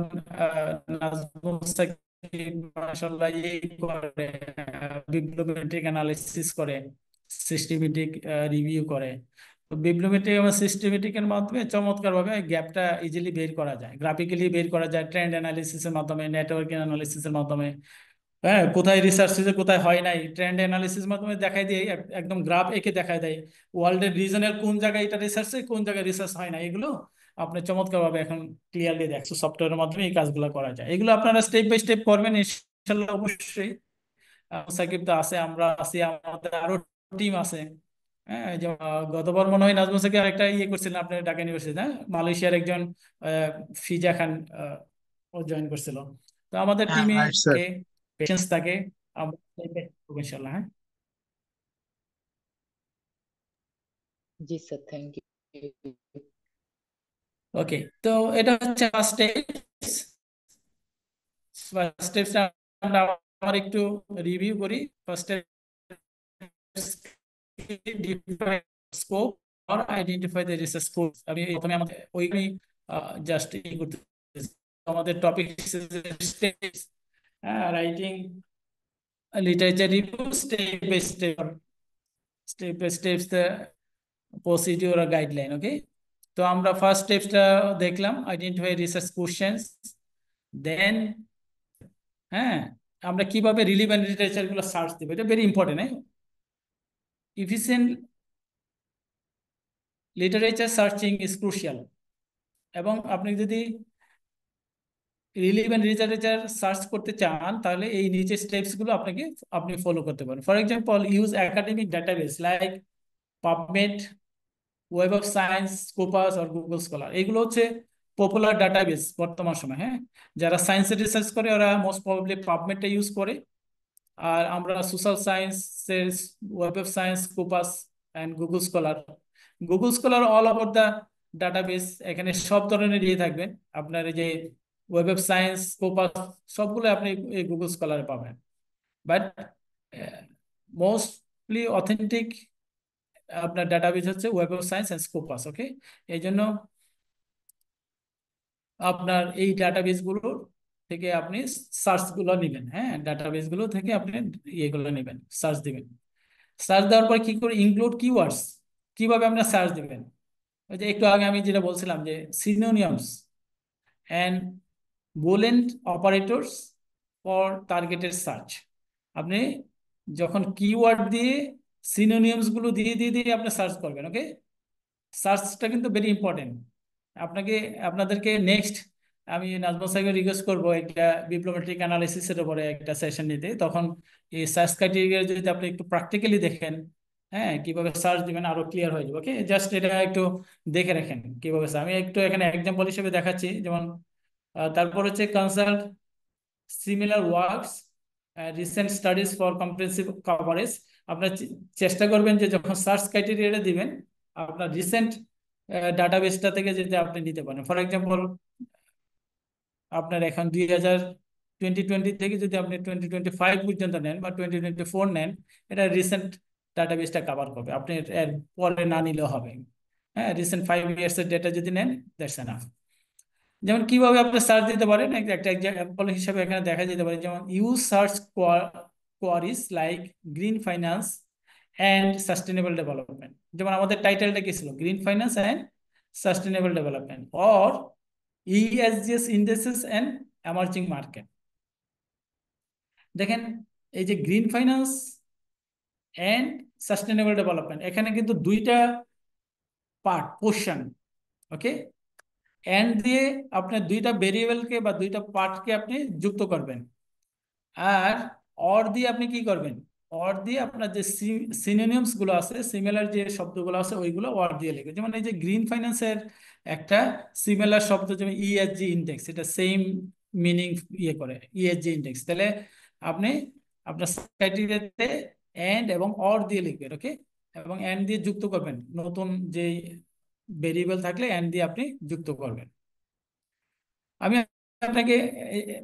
নাজমুল সাকিব মাশাআল্লাহ করে, বিপ্লবেটিক অ্যানালিসিস করে, সিস্টেমেটিক রিভিউ করে। তো বিপ্লবেটিক এবং সিস্টেমেটিক এর মাধ্যমে চমৎকার ভাবে গ্যাপটা ইজিলি বের করা যায়, গ্রাফিক্যালি বের করা যায়, ট্রেন্ড অ্যানালিসিসের মাধ্যমে, নেটওয়ার্ক অ্যানালিসিসের মাধ্যমে। হ্যাঁ, কোথায় রিসার্চ হয়েছে কোথায় হয় নাই, ট্রেন্ড অ্যানালিসিস মাধ্যমে দেখাই দিয়ে একদম গ্রাফ এঁকে দেখায় দেয় ওয়ার্ল্ডের রিজনের কোন জায়গায় এটা রিসার্চ, কোন জায়গায় রিসার্চ হয় না, এগুলো আপনি চমৎকার ভাবে এখন ক্লিয়ারলি দেখছো। সফটওয়্যারের মাধ্যমে এই কাজগুলো করা যায়। এগুলো আপনারা স্টেপ বাই স্টেপ করবেন ইনশাল্লাহ, অবশ্যই। সাকিব তো আছে, আমরা আছি, আমাদের আরো টিম আছে। হ্যাঁ, যেমন গতবার মনে হয় নাজমুল সাকিব একটা ইয়ে করছিলেন আপনার ঢাকা ইউনিভার্সিটি, হ্যাঁ, মালয়েশিয়ার একজন ফিজা খান, ও জয়েন করছিল। তো আমাদের হ্যাঁ টিমে রাইট স্যার। পেশেন্স থাকে, আমরা ইনশাল্লাহ। হ্যাঁ, জি স্যার, থ্যাংক ইউ। ওকে। তো এটা হচ্ছে ফার্স্ট স্টেপসটা আমরা আবার একটু রিভিউ করি। ফার্স্ট স্কোপ আর আইডেন্টিফাই দ্য রিসার্চ স্কোপ। আমি প্রথমে আমাদের ওই জাস্ট ই করতে, আমাদের টপিক স্টেপস, হ্যাঁ, writing literature review, step by steps the procedure or guideline. Okay, তো আমরা ফার্স্ট স্টেপসটা দেখলাম, আইডেন্টিফাই রিসার্চ কোশ্চেন্স। দেন হ্যাঁ, আমরা কিভাবে রিলিভেন্ট লিটারেচার গুলো সার্চ দেবো, এটা ভেরি ইম্পর্টেন্ট। হ্যাঁ, efficient literature searching is crucial. এবং আপনি যদি রিলিভেন্ট লিটারেচার সার্চ করতে চান তাহলে এই নিচের স্টেপস গুলো আপনি ফলো করতে পারেন। For example, use academic database like PubMed, web of science, Scopus আর গুগল স্কলার। এগুলো হচ্ছে পপুলার ডাটাবেস বর্তমান সময়। হ্যাঁ, যারা সায়েন্সে রিসার্চ করে ওরা মোস্ট প্রবাবলি পাবমেডটা ইউজ করে। আর আমরা সোশ্যাল সায়েন্সের web of science, Scopus and Google scholar. Google scholar all over the database, এখানে সব ধরনের ইয়ে থাকবে। আপনার এই যে ওয়েব অফ সায়েন্স, স্কোপাস সবগুলো আপনি এই গুগল স্কলারে পাবেন। বাট মোস্টলি অথেন্টিক আপনার ডাটাবেস হচ্ছে web of science and Scopus. Okay, এই জন্য আপনার এই ডাটাবেস গুলো থেকে আপনি সার্চ গুলো নেবেন। হ্যাঁ, ডাটাবেস গুলো থেকে আপনি ইয়েগুলো নেবেন, সার্চ দিবেন। সার্চ দেওয়ার পর কি করে ইনক্লুড কিওয়ার্ডস, কিভাবে আপনার সার্চ দিবেন? ওই যে একটু আগে আমি যেটা বলছিলাম যে synonyms and Boolean operators for targeted search. আপনি যখন কিওয়ার্ড দিয়ে সিনোনিয়ামস গুলো দিয়ে দিয়ে দিয়ে আপনি সার্চ করবেন। ওকে, সার্চটা কিন্তু ভেরি ইম্পর্টেন্ট। আপনাদেরকে নেক্সট আমি নাজমুল সাহেবকে রিকোয়েস্ট করবো একটা বিপ্লমেট্রিক অ্যানালিসিসের উপরে একটা সেশন নিতে। তখন এই সার্চ ক্রাইটেরিয়া যদি আপনি একটু প্র্যাকটিক্যালি দেখেন, হ্যাঁ, কিভাবে সার্চ দিবেন আরো ক্লিয়ার হয়ে যাবে। ওকে, জাস্ট এটা একটু দেখে রাখেন কিভাবে। আমি একটু এখানে এক্সাম্পল হিসেবে দেখাচ্ছি। যেমন তারপর হচ্ছে consult similar works, recent studies for comprehensive coverage. আপনার চেষ্টা করবেন যে যখন সার্চ ক্রাইটেরিয়াটা দিবেন আপনার রিসেন্ট ডাটাবেসটা থেকে যেটা আপনি নিতে পারেন। ফর এক্সাম্পল, আপনার এখন 2020 থেকে যদি আপনি 2025 পর্যন্ত নেন বা 2024 নেন, এটা রিসেন্ট ডাটাবেসটা কভার করবে। আপনি এর পরে না নিলেও হবে। হ্যাঁ, রিসেন্ট 5 ইয়ার্স এর ডেটা যদি নেন, দ্যাটস এনাফ। যেমন কিভাবে আপনি সার্চ দিতে পারেন, একটা এক্সাম্পল হিসেবে এখানে দেখা যেতে পারে। যেমন use search queries like green finance and sustainable development. যেমন আমাদের টাইটেলটা কি ছিল, green finance and sustainable development, or ESGS indexes and emerging market. দেখেন, এই যে green finance and sustainable development, এখানে কিন্তু দুইটা পার্ট, পোর্শন। ওকে, এন্ড দিয়ে আপনার দুইটা ভেরিয়েবলকে বা দুইটা পার্টকে আপনি যুক্ত করবেন। আর অর দিয়ে আপনি কি করবেন, অর দিয়ে আপনার যে সিনোনিমস গুলো আছে, সিমিলার যে শব্দগুলো আছে ওইগুলো অর দিয়ে লিখবে। যেমন এই যে গ্রিন ফাইন্যান্সের একটা সিমিলার শব্দ যেমন ESG ইন্ডেক্স, এটা সেম মিনিং ইয়ে করে, ESG ইন্ডেক্স। তাহলে আপনি আপনার ক্রাইটেরিয়াতে এন্ড এবং অর দিয়ে লিখবেন। ওকে, এবং এন্ড দিয়ে যুক্ত করবেন, নতুন যে ভেরিয়েবল থাকলে এন্ড দিয়ে আপনি যুক্ত করবেন। আমি আপনাকে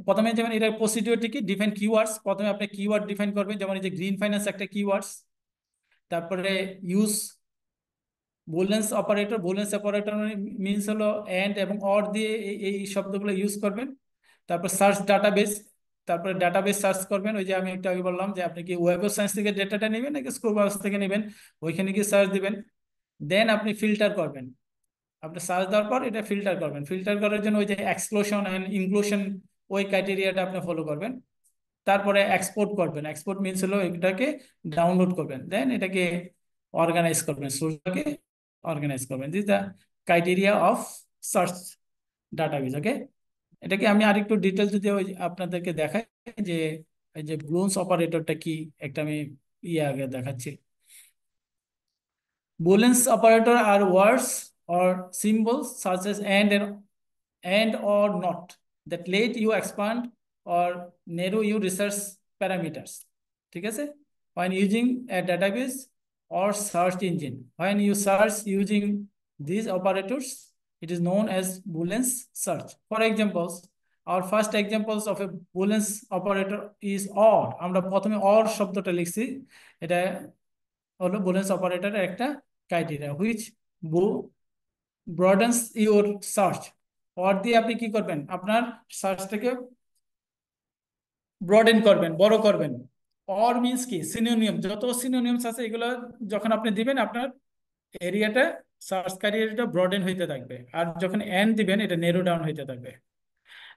প্রথমে, যেমন এটা প্রসিডিউরটি কি, ডিফাইন কিওয়ার্ডস। প্রথমে আপনি কিওয়ার্ড ডিফাইন করবেন, যেমন এই যে গ্রিন ফাইন্যান্স একটা কিওয়ার্ডস। তারপরে ইউজ বুলেন্স অপারেটর, বুলেন্স অপারেটর মিনস হলো এন্ড এবং অর দিয়ে এই শব্দগুলো ইউজ করবেন। তারপর সার্চ ডাটাবেস, তারপরে ডাটাবেস সার্চ করবেন। ওই যে আমি একটু আগে বললাম যে আপনি কি ওয়েব অফ সায়েন্স থেকে ডেটাটা নেবেন নাকি স্কোপাস থেকে নেবেন, ওইখানে গিয়ে সার্চ দিবেন। দেন আপনি ফিল্টার করবেন। আপনি সার্চ দেওয়ার পর এটা ফিল্টার করবেন। ফিল্টার করার জন্য ওই যে এক্সক্লুশন অ্যান্ড ইনক্লুশন, ওই ক্রাইটেরিয়াটা আপনি ফলো করবেন। তারপরে এক্সপোর্ট করবেন। এক্সপোর্ট মিনস হলো এটাকে ডাউনলোড করবেন, দেন এটাকে অর্গানাইজ করবেন, সোর্সটাকে অর্গানাইজ করবেন। This the criteria of search database. Okay, এটাকে আমি আরেকটু ডিটেল যদি ওই আপনাদেরকে দেখাই যে এই যে বুলেন্স অপারেটরটা কি, একটা আমি আগে দেখাচ্ছি। Boolean operator are words or symbols such as and or not that let you expand or narrow your research parameters. ঠিক আছে? When using a database or search engine, when you search using these operators, it is known as Boolean search. For examples, our first examples of a Boolean operator is or. আমরা প্রথমে or শব্দটা লিখছি, এটা হলো বুলেন্স অপারেটরের একটা criteria, which ব্রডেন্স your search. Or দিয়ে আপনি কি করবেন, আপনার সার্চটাকে ব্রডেন করবেন, বড় করবেন। অর মিনস কি, সিনোনিয়াম, যত সিনোনিয়ামস আছে এগুলো যখন আপনি দিবেন আপনার এরিয়াটা সার্চ ক্রাইটেরিয়াটা ব্রডেন হইতে থাকবে, আর যখন এন্ড দিবেন এটা নেরো ডাউন হইতে থাকবে।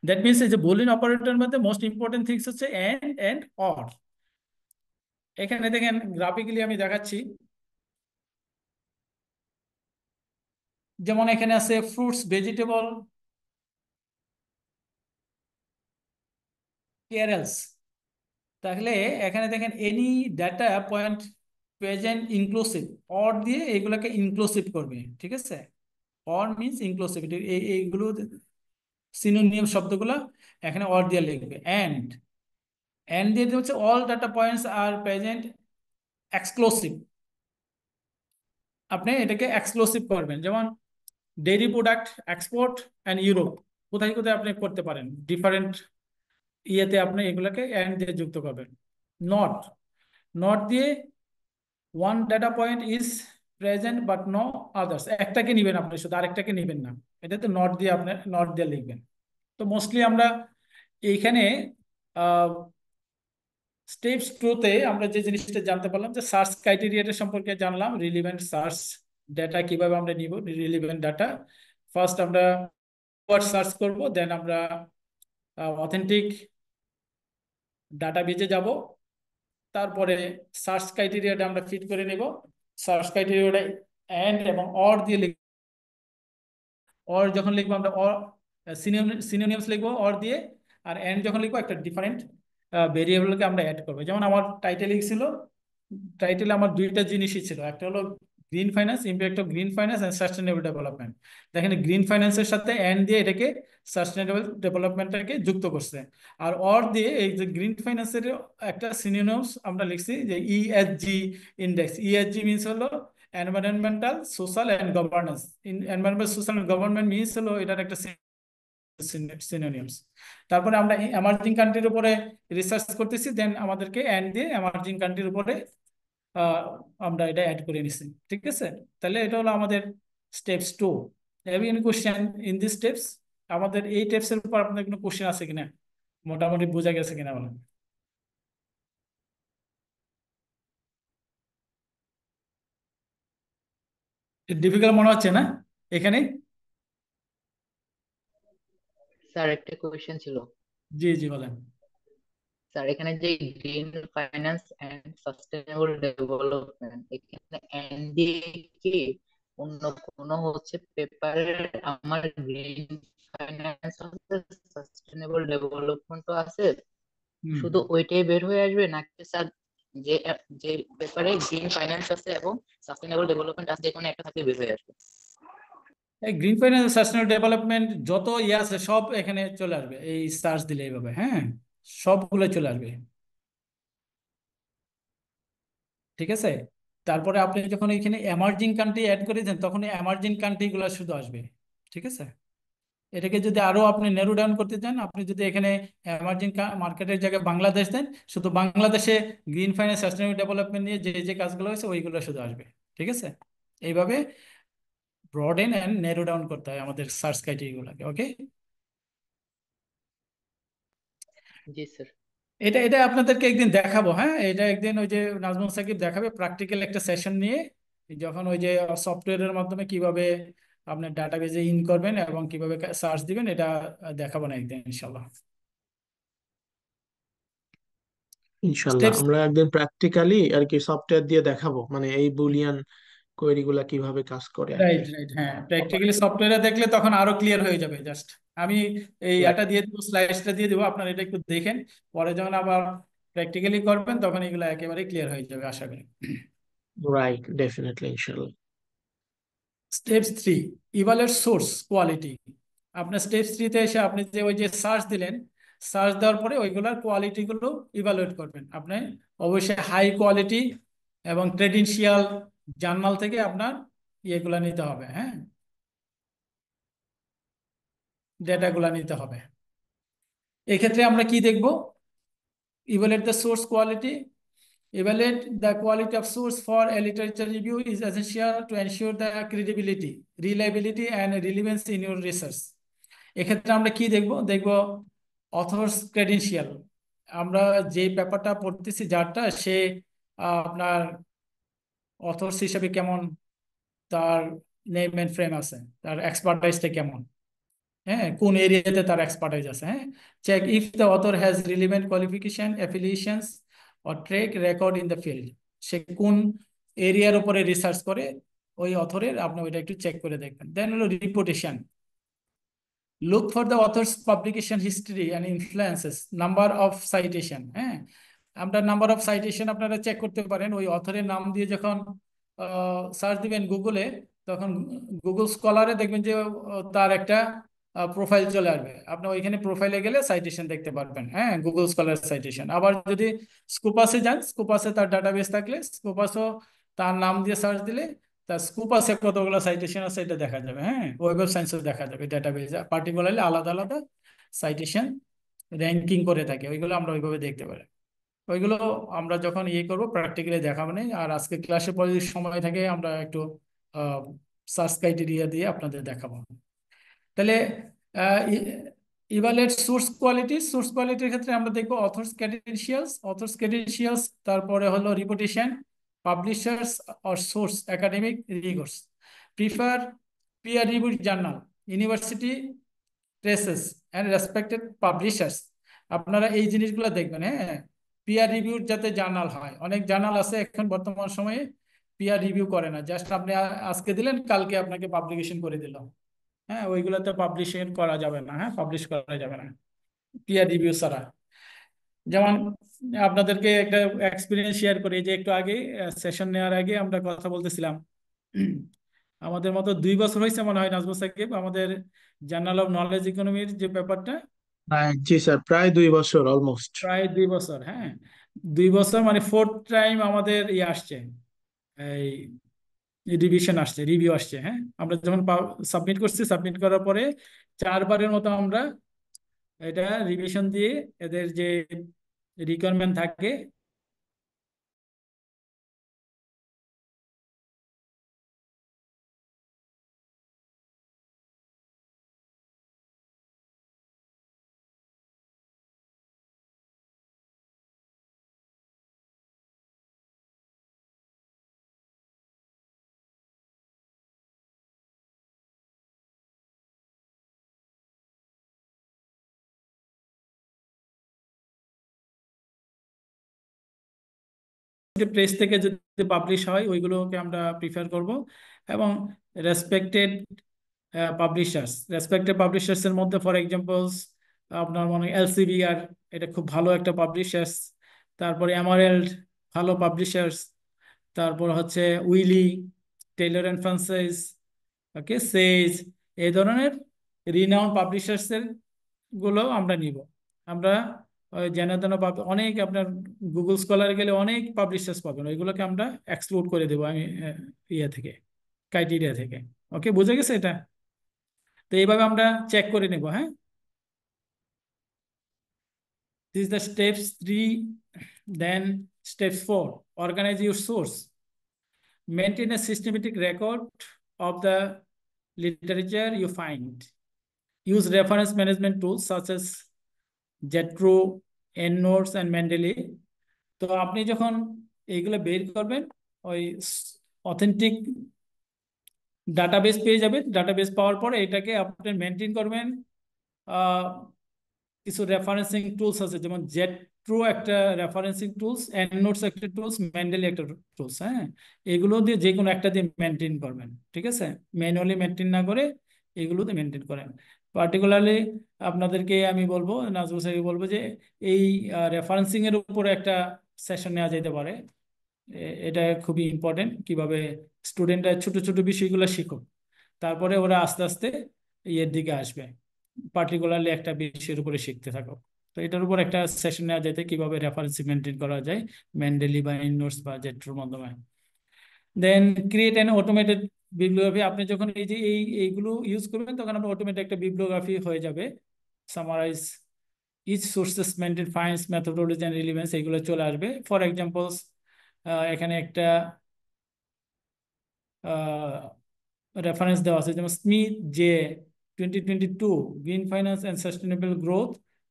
দ্যাট মিনস এই যে বুলিয়ন অপারেটরের মধ্যে মোস্ট ইম্পর্টেন্ট থিংস হচ্ছে এন্ড অর। এখানে দেখেন গ্রাফিক্যালি আমি দেখাচ্ছি, যেমন এখানে আছে ফ্রুটস, ভেজিটেবল, কেরালস। তাহলে এখানে দেখেন any data point present inclusive, or দিয়ে এগুলোকে ইনক্লুসিভ করবে, ঠিক আছে। অর মিনস ইনক্লুসিভ, এইগুলো সিনোনিয়াম শব্দগুলো এখানে অর দিয়ে লিখবে। এন্ড দিয়ে হচ্ছে অল ডাটা পয়েন্টস আর প্রেজেন্ট এক্সক্লুসিভ, আপনি এটাকে এক্সক্লুসিভ করবেন। যেমন dairy product export and Europe, কোথায় কোথায় আপনি করতে পারেন ডিফারেন্ট ইয়েতে, আপনি এগুলোকে এন্ড দিয়ে যুক্ত করবেন। নট, নট দিয়ে one data point is present but no others, একটাকে নিবেন আপনি, শুধু আরেকটাকে নিবেন না, এটাতে নট দিয়ে আপনি নট দিয়ে লিখবেন। তো মোস্টলি আমরা এইখানে স্টেপস টুতে আমরা যে জিনিসটা জানতে পারলাম যে সার্চ ক্রাইটেরিয়াটা সম্পর্কে জানলাম, রিলিভেন্ট সার্চ ডাটা কিভাবে আমরা নিব, রিলিভেন্ট ডাটা ফার্স্ট আমরা ওয়ার্ড সার্চ করব, দেন আমরা অথেন্টিক ডাটাবেজে যাব, তারপরে সার্চ ক্রাইটেরিয়াটা আমরা ফিট করে নেব। সার্চ ক্রাইটেরিয়াটা এন্ড এবং অর দিয়ে লিখব, অর যখন লিখবো আমরা অর সিনোনিমস লিখবো অর দিয়ে, আর এন্ড যখন লিখবো একটা ডিফারেন্ট ভেরিয়েবলকে আমরা অ্যাড করবো। যেমন আমার টাইটেল ছিল, টাইটেলে আমার দুইটা জিনিসই ছিল, একটা হলো green finance, impact of green finance and sustainable development. দেখেন গ্রিন ফাইন্যান্সের সাথে এন্ড দিয়ে এটাকে সাস্টেনেবল ডেভেলপমেন্টটাকে যুক্ত করছে, আর অর দিয়ে এই যে গ্রিন ফাইন্যান্সের একটা সিনোনিমস আমরা লিখছি যে ইএসজি ইন্ডেক্স। ইএসজি মিনস হলো environmental, social and governance. Environmental, social and government means হলো এটার একটা সিনোনিমস। তারপরে আমরা এমার্জিং কান্ট্রির উপরে রিসার্চ করতেছি, দেন আমাদেরকে এন্ড দিয়ে এমার্জিং কান্ট্রির উপরে আহ, আমরা এটা অ্যাড করে নিছি, ঠিক আছে। তাহলে এটা হলো আমাদের steps 2। Have you any question in this steps? আমাদের এই টিপসের উপর আপনার কোনো কোশ্চেন আছে কিনা, মোটামুটি বোঝা গেছে কিনা বলেন? ডিফিকাল্ট মনে হচ্ছে না এখানে? স্যার একটা কোয়েশ্চেন ছিল। জি জি বলেন। স্যার এখানে যে green finance and sustainable development, এখানে এন্ড দিয়ে কি অন্য কোনো হচ্ছে পেপারের আমার গ্রিন ফাইন্যান্স আছে, সাস্টেনেবল ডেভেলপমেন্টও আছে, হুম। শুধু ওইটাই বের হয়ে আসবে নাকি স্যার যে যে পেপারে গ্রিন ফাইন্যান্স আছে এবং সাস্টেনেবল ডেভেলপমেন্ট আছে যে কোনো একটা থাকলে বের হয়ে আসবে? এই গ্রিন ফাইন্যান্স সাস্টেনেবল ডেভেলপমেন্ট যত ইয়ে আছে সব এখানে চলে আসবে, এই সার্চ দিলে এইভাবে, হ্যাঁ, সবগুলো চলে আসবে, ঠিক আছে। তারপরে আপনি যখন এখানে এমার্জিং কান্ট্রি অ্যাড করেছেন তখন এমার্জিং কান্ট্রি গুলো শুধু আসবে, ঠিক আছে। এটাকে যদি আরো আপনি নেরো ডাউন করতে চান, আপনি যদি এখানে এমার্জিং মার্কেটের জায়গায় বাংলাদেশ দেন, শুধু বাংলাদেশে গ্রিন ফাইন্যান্স সাস্টেনেবল ডেভেলপমেন্ট নিয়ে যে যে কাজগুলো হয়েছে ওইগুলো শুধু আসবে, ঠিক আছে। এইভাবে ব্রডেন অ্যান্ড নেরো ডাউন করতে হয় আমাদের সার্চ ক্রাইটেরিয়া গুলোকে, ওকে। জি স্যার। এটা এটা আপনাদেরকে একদিন দেখাবো, হ্যাঁ, এটা একদিন ওই যে নাজমুল সাকিব দেখাবে প্র্যাকটিক্যাল একটা সেশন নিয়ে, যখন ওই যে সফটওয়্যারের মাধ্যমে কিভাবে আপনার ডাটাবেজে ইন করবেন এবং কিভাবে সার্চ দিবেন, এটা দেখাবো না একদিন ইনশাল্লাহ। ইনশাল্লাহ স্টেপস, আমরা একদিন প্র্যাকটিক্যালি আর কি সফটওয়্যার দিয়ে দেখাবো, মানে এই বুলিয়ান কোয়েরি গুলা কিভাবে কাজ করে আর কি। রাইট রাইট, হ্যাঁ, প্র্যাকটিক্যালি সফটওয়্যারে দেখলে তখন আরো ক্লিয়ার হয়ে যাবে। জাস্ট আমি এই এটা দিয়ে দেবো, স্লাইডসটা দিয়ে দেবো, আপনারা এটা একটু দেখেন, পরে যখন আবার প্র্যাকটিক্যালি করবেন তখন এগুলো একেবারে ক্লিয়ার হয়ে যাবে আশা করি। রাইট, ডেফিনেটলি, ইনশাল্লাহ। Steps 3, evaluate source quality. আপনার স্টেপস 3-তে এসে আপনি যে ওই যে সার্চ দিলেন, সার্চ দেওয়ার পরে ওইগুলোর কোয়ালিটি গুলো ইভালুয়েট করবেন আপনি। অবশ্যই হাই কোয়ালিটি এবং ক্রেডেনশিয়াল জার্নাল থেকে আপনার ইয়েগুলা নিতে হবে, হ্যাঁ, ডেটাগুলা নিতে হবে। এক্ষেত্রে আমরা কি দেখব? Evaluate the source quality. Evaluate the quality of source for a literature review is essential to ensure the credibility, reliability, and relevance in your research. এক্ষেত্রে আমরা কি দেখব? দেখব অথর্স ক্রেডেনশিয়াল। আমরা যে পেপারটা পড়তেছি যারটা, সে আপনার অথর্স হিসেবে কেমন, তার নেম এন্ড ফ্রেম আছে, তার এক্সপার্টাইজটা কেমন, হ্যাঁ, কোন এরিয়াতে তার এক্সপার্টাইজ আছে, হ্যাঁ। Check if the author has relevant qualification, affiliations or track record in the field. সে কোন এরিয়ার উপরে রিসার্চ করে ওই অথরের, আপনি ওইটা একটু চেক করে দেখবেন। দেন হলো reputation, look for the author's publication history and influences, number of citation, হ্যাঁ। আমরা নাম্বার অফ সাইটেশন আপনারা চেক করতে পারেন ওই অথরের নাম দিয়ে যখন সার্চ দিবেন গুগলে, তখন গুগল স্কলারে দেখবেন যে তার একটা প্রোফাইল চলে আসবে। আপনি ওইখানে প্রোফাইলে গেলে সাইটেশন দেখতে পারবেন, হ্যাঁ, গুগল স্কলার সাইটেশন। আবার যদি স্কুপাসে যান, স্কুপাসে তার ডাটাবেস থাকলে স্কুপাসও তার নাম দিয়ে সার্চ দিলে তার স্কুপাসে কতগুলো সাইটেশন আছে এটা দেখা যাবে, হ্যাঁ। ওয়েব অফ সায়েন্সও দেখা যাবে, ডাটাবেস পার্টিকুলারলি আলাদা আলাদা সাইটেশন র্যাঙ্কিং করে থাকে, ওইগুলো আমরা ওইভাবে দেখতে পারি। ওইগুলো আমরা যখন ইয়ে করবো প্র্যাকটিক্যালি দেখাবো না। আর আজকে ক্লাসে পরে যদি সময় থাকে আমরা একটু সার্চ ক্রাইটেরিয়া দিয়ে আপনাদের দেখাবো। তাহলে ইভালুয়েট সোর্স কোয়ালিটি, সোর্স কোয়ালিটির ক্ষেত্রে আমরা দেখবো অথর্স ক্রেডেনশিয়ালস, তারপরে হলো reputation, publishers or source academic rigours, prefer peer reviewed journal, university presses and respected publishers. আপনারা এই জিনিসগুলো দেখবেন, হ্যাঁ। পিয়ার রিভিউড যাতে জার্নাল হয়, অনেক জার্নাল আছে এখন বর্তমান সময়ে পিয়ার রিভিউ করে না, জাস্ট আপনি আজকে দিলেন কালকে আপনাকে পাবলিকেশন করে দিল, হ্যাঁ। ওইগুলোতে পাবলিশন করা যাবে না, হ্যাঁ, পাবলিশ করা যাবে না পিয়ার রিভিউ ছাড়া। যেমন আপনাদেরকে একটা এক্সপিরিয়েন্স শেয়ার করি, যে একটু আগে সেশন নেওয়ার আগে আমরা কথা বলতেছিলাম, আমাদের মতো 2 বছর হয়েছে মনে হয় নাজমুল সাকিব আমাদের জার্নাল অফ নলেজ ইকোনমির যে পেপারটা, জি স্যার, প্রায় 2 বছর অলমোস্ট। প্রায় 2 বছর, হ্যাঁ। 2 বছর মানে ফোর্থ টাইম আমাদের ইয়ে আসছে, এই রিভিশন আসছে, রিভিউ আসছে, হ্যাঁ। আমরা যখন সাবমিট করছি, সাবমিট করার পরে 4বারের মতো আমরা এটা রিভিশন দিয়ে এদের যে রিকোয়ারমেন্ট থাকে প্রেস থেকে যদি পাবলিশ হয় ওইগুলোকে আমরা প্রিফার করব। এবং রেসপেক্টেড পাবলিশার্স এর মধ্যে ফর এক্সাম্পলস আপনার মনে এলসিবিআর, এটা খুব ভালো একটা পাবলিশার্স। তারপরে এমারেল্ড, ভালো পাবলিশার্স। তারপর হচ্ছে উইলি, টেইলর অ্যান্ড ফ্রান্সাইজ, ওকে, সেজ, এই ধরনের রিনাউন্ড পাবলিশার্স এর গুলো আমরা নিব। আমরা ওই যেন তেন অনেক আপনার গুগল স্কলারে গেলে অনেক পাবলিশার্স পাবেন, ওইগুলোকে আমরা এক্সক্লুড করে দেবো আমি ইয়ে থেকে, ক্রাইটেরিয়া থেকে। ওকে, বুঝে গেছে এটা? তো এইভাবে আমরা চেক করে নেব, হ্যাঁ। This is the steps 3. Then steps 4, organize your source, maintain a systematic record of the literature you find, use reference management tools such as Jetro, EndNotes and Mendeley। তো আপনি যখন এইগুলো বের করবেন, ওই অথেন্টিক ডাটাবেস পেয়ে যাবেন। ডাটাবেস পাওয়ার পরে এটাকে আপনি মেনটেন করবেন। কিছু রেফারেন্সিং টুলস আছে, যেমন জেট্রো একটা রেফারেন্সিং টুলস, এন্ডনোটস একটা টুলস, মেন্ডেলি একটা টুলস, হ্যাঁ। এগুলো দিয়ে যে কোনো একটা দিয়ে মেনটেন করবেন, ঠিক আছে। ম্যানুয়ালি মেনটেন না করে এগুলো দিয়ে মেনটেন করেন। পার্টিকুলারলি আপনাদেরকে আমি বলবো, নাজমুল সাহেব বলবো যে এই রেফারেন্সিং এর উপরে একটা সেশন নেওয়া যেতে পারে। এটা খুবই ইম্পর্টেন্ট, কিভাবে স্টুডেন্টরা ছোট ছোট বিষয়গুলো শিখুক, তারপরে ওরা আস্তে আস্তে ইয়ের দিকে আসবে, পার্টিকুলারলি একটা বিষয়ের উপরে শিখতে থাকো। তো এটার উপর একটা সেশন নেওয়া যেতে, কিভাবে রেফারেন্স মেনটেন করা যায় মেন্ডেলি বা ইননোটস বা জেট্রোর মাধ্যমে। দেন ক্রিয়েট অ্যান অটোমেটেড বিবলিওগ্রাফি। আপনি যখন এই যে এইগুলো ইউজ করবেন, তখন আপনার অটোমেটেড একটা বিবলিওগ্রাফি হয়ে যাবে। Summarise each sources, maintain finds, methodology and relevance, এইগুলো চলে আসবে। ফর এক্সাম্পলস এখানে একটা রেফারেন্স দেওয়া আছে, যেমন Smith J 2022 green finance and sustainable growth,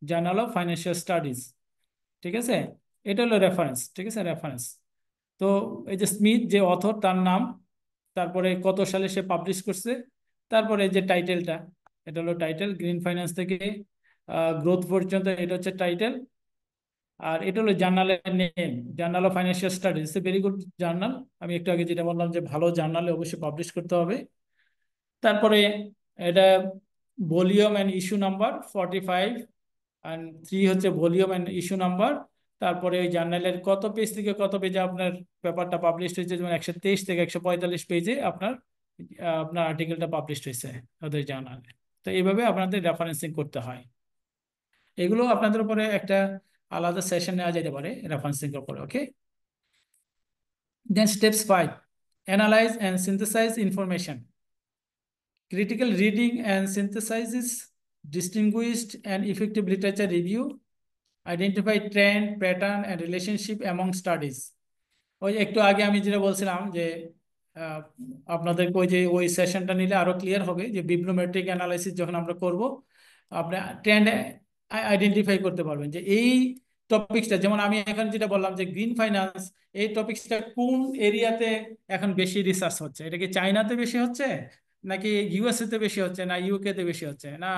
journal of financial studies, ঠিক আছে। এটা হলো রেফারেন্স, ঠিক আছে, রেফারেন্স। তো এই যে স্মিথ যে অথর, তার নাম, তারপরে কত সালে সে পাবলিশ করছে, তারপরে এই যে টাইটেলটা, এটা হলো টাইটেল, গ্রিন ফাইন্যান্স থেকে গ্রোথ পর্যন্ত, এটা হচ্ছে টাইটেল। আর এটা হলো জার্নালের name, journal of financial studies, very good journal. আমি একটু আগে যেটা বললাম যে ভালো জার্নালে অবশ্যই পাবলিশ করতে হবে। তারপরে এটা volume and issue number 45, and 3 হচ্ছে ভলিউম অ্যান্ড ইস্যু নাম্বার। তারপরে ওই জার্নালের কত পেজ থেকে কত পেজে আপনার পেপারটা পাবলিশ হয়েছে, যেমন 123 থেকে 145 পেজে আপনার আপনার আর্টিকেলটা পাবলিশ হয়েছে ওদের জার্নালে। তো এইভাবে আপনাদের রেফারেন্সিং করতে হয়। এগুলো আপনাদের উপরে একটা আলাদা সেশন নেওয়া যেতে পারে রেফারেন্সিং এর উপরে, okay. Then steps 5, analyse and synthesise information. Critical reading and synthesizes distinguished and effective literature review, identify trend, pattern, and relationship among studies. ওই একটু আগে আমি যেটা বলছিলাম যে আহ, আপনাদেরকে ওই যে ওই সেশনটা নিলে আরো ক্লিয়ার হবে যে বিব্লিওমেট্রিক অ্যানালাইসিস যখন আমরা করব, আপনি ট্রেন্ড আইডেন্টিফাই করতে পারবেন যে এই টপিকসটা, যেমন আমি এখন যেটা বললাম যে গ্রিন ফাইন্যান্স, এই টপিকসটা কোন এরিয়াতে এখন বেশি রিসার্চ হচ্ছে, এটা কি চায়নাতে বেশি হচ্ছে, নাকি ইউএসএ তে বেশি হচ্ছে, না ইউকে তে বেশি হচ্ছে, না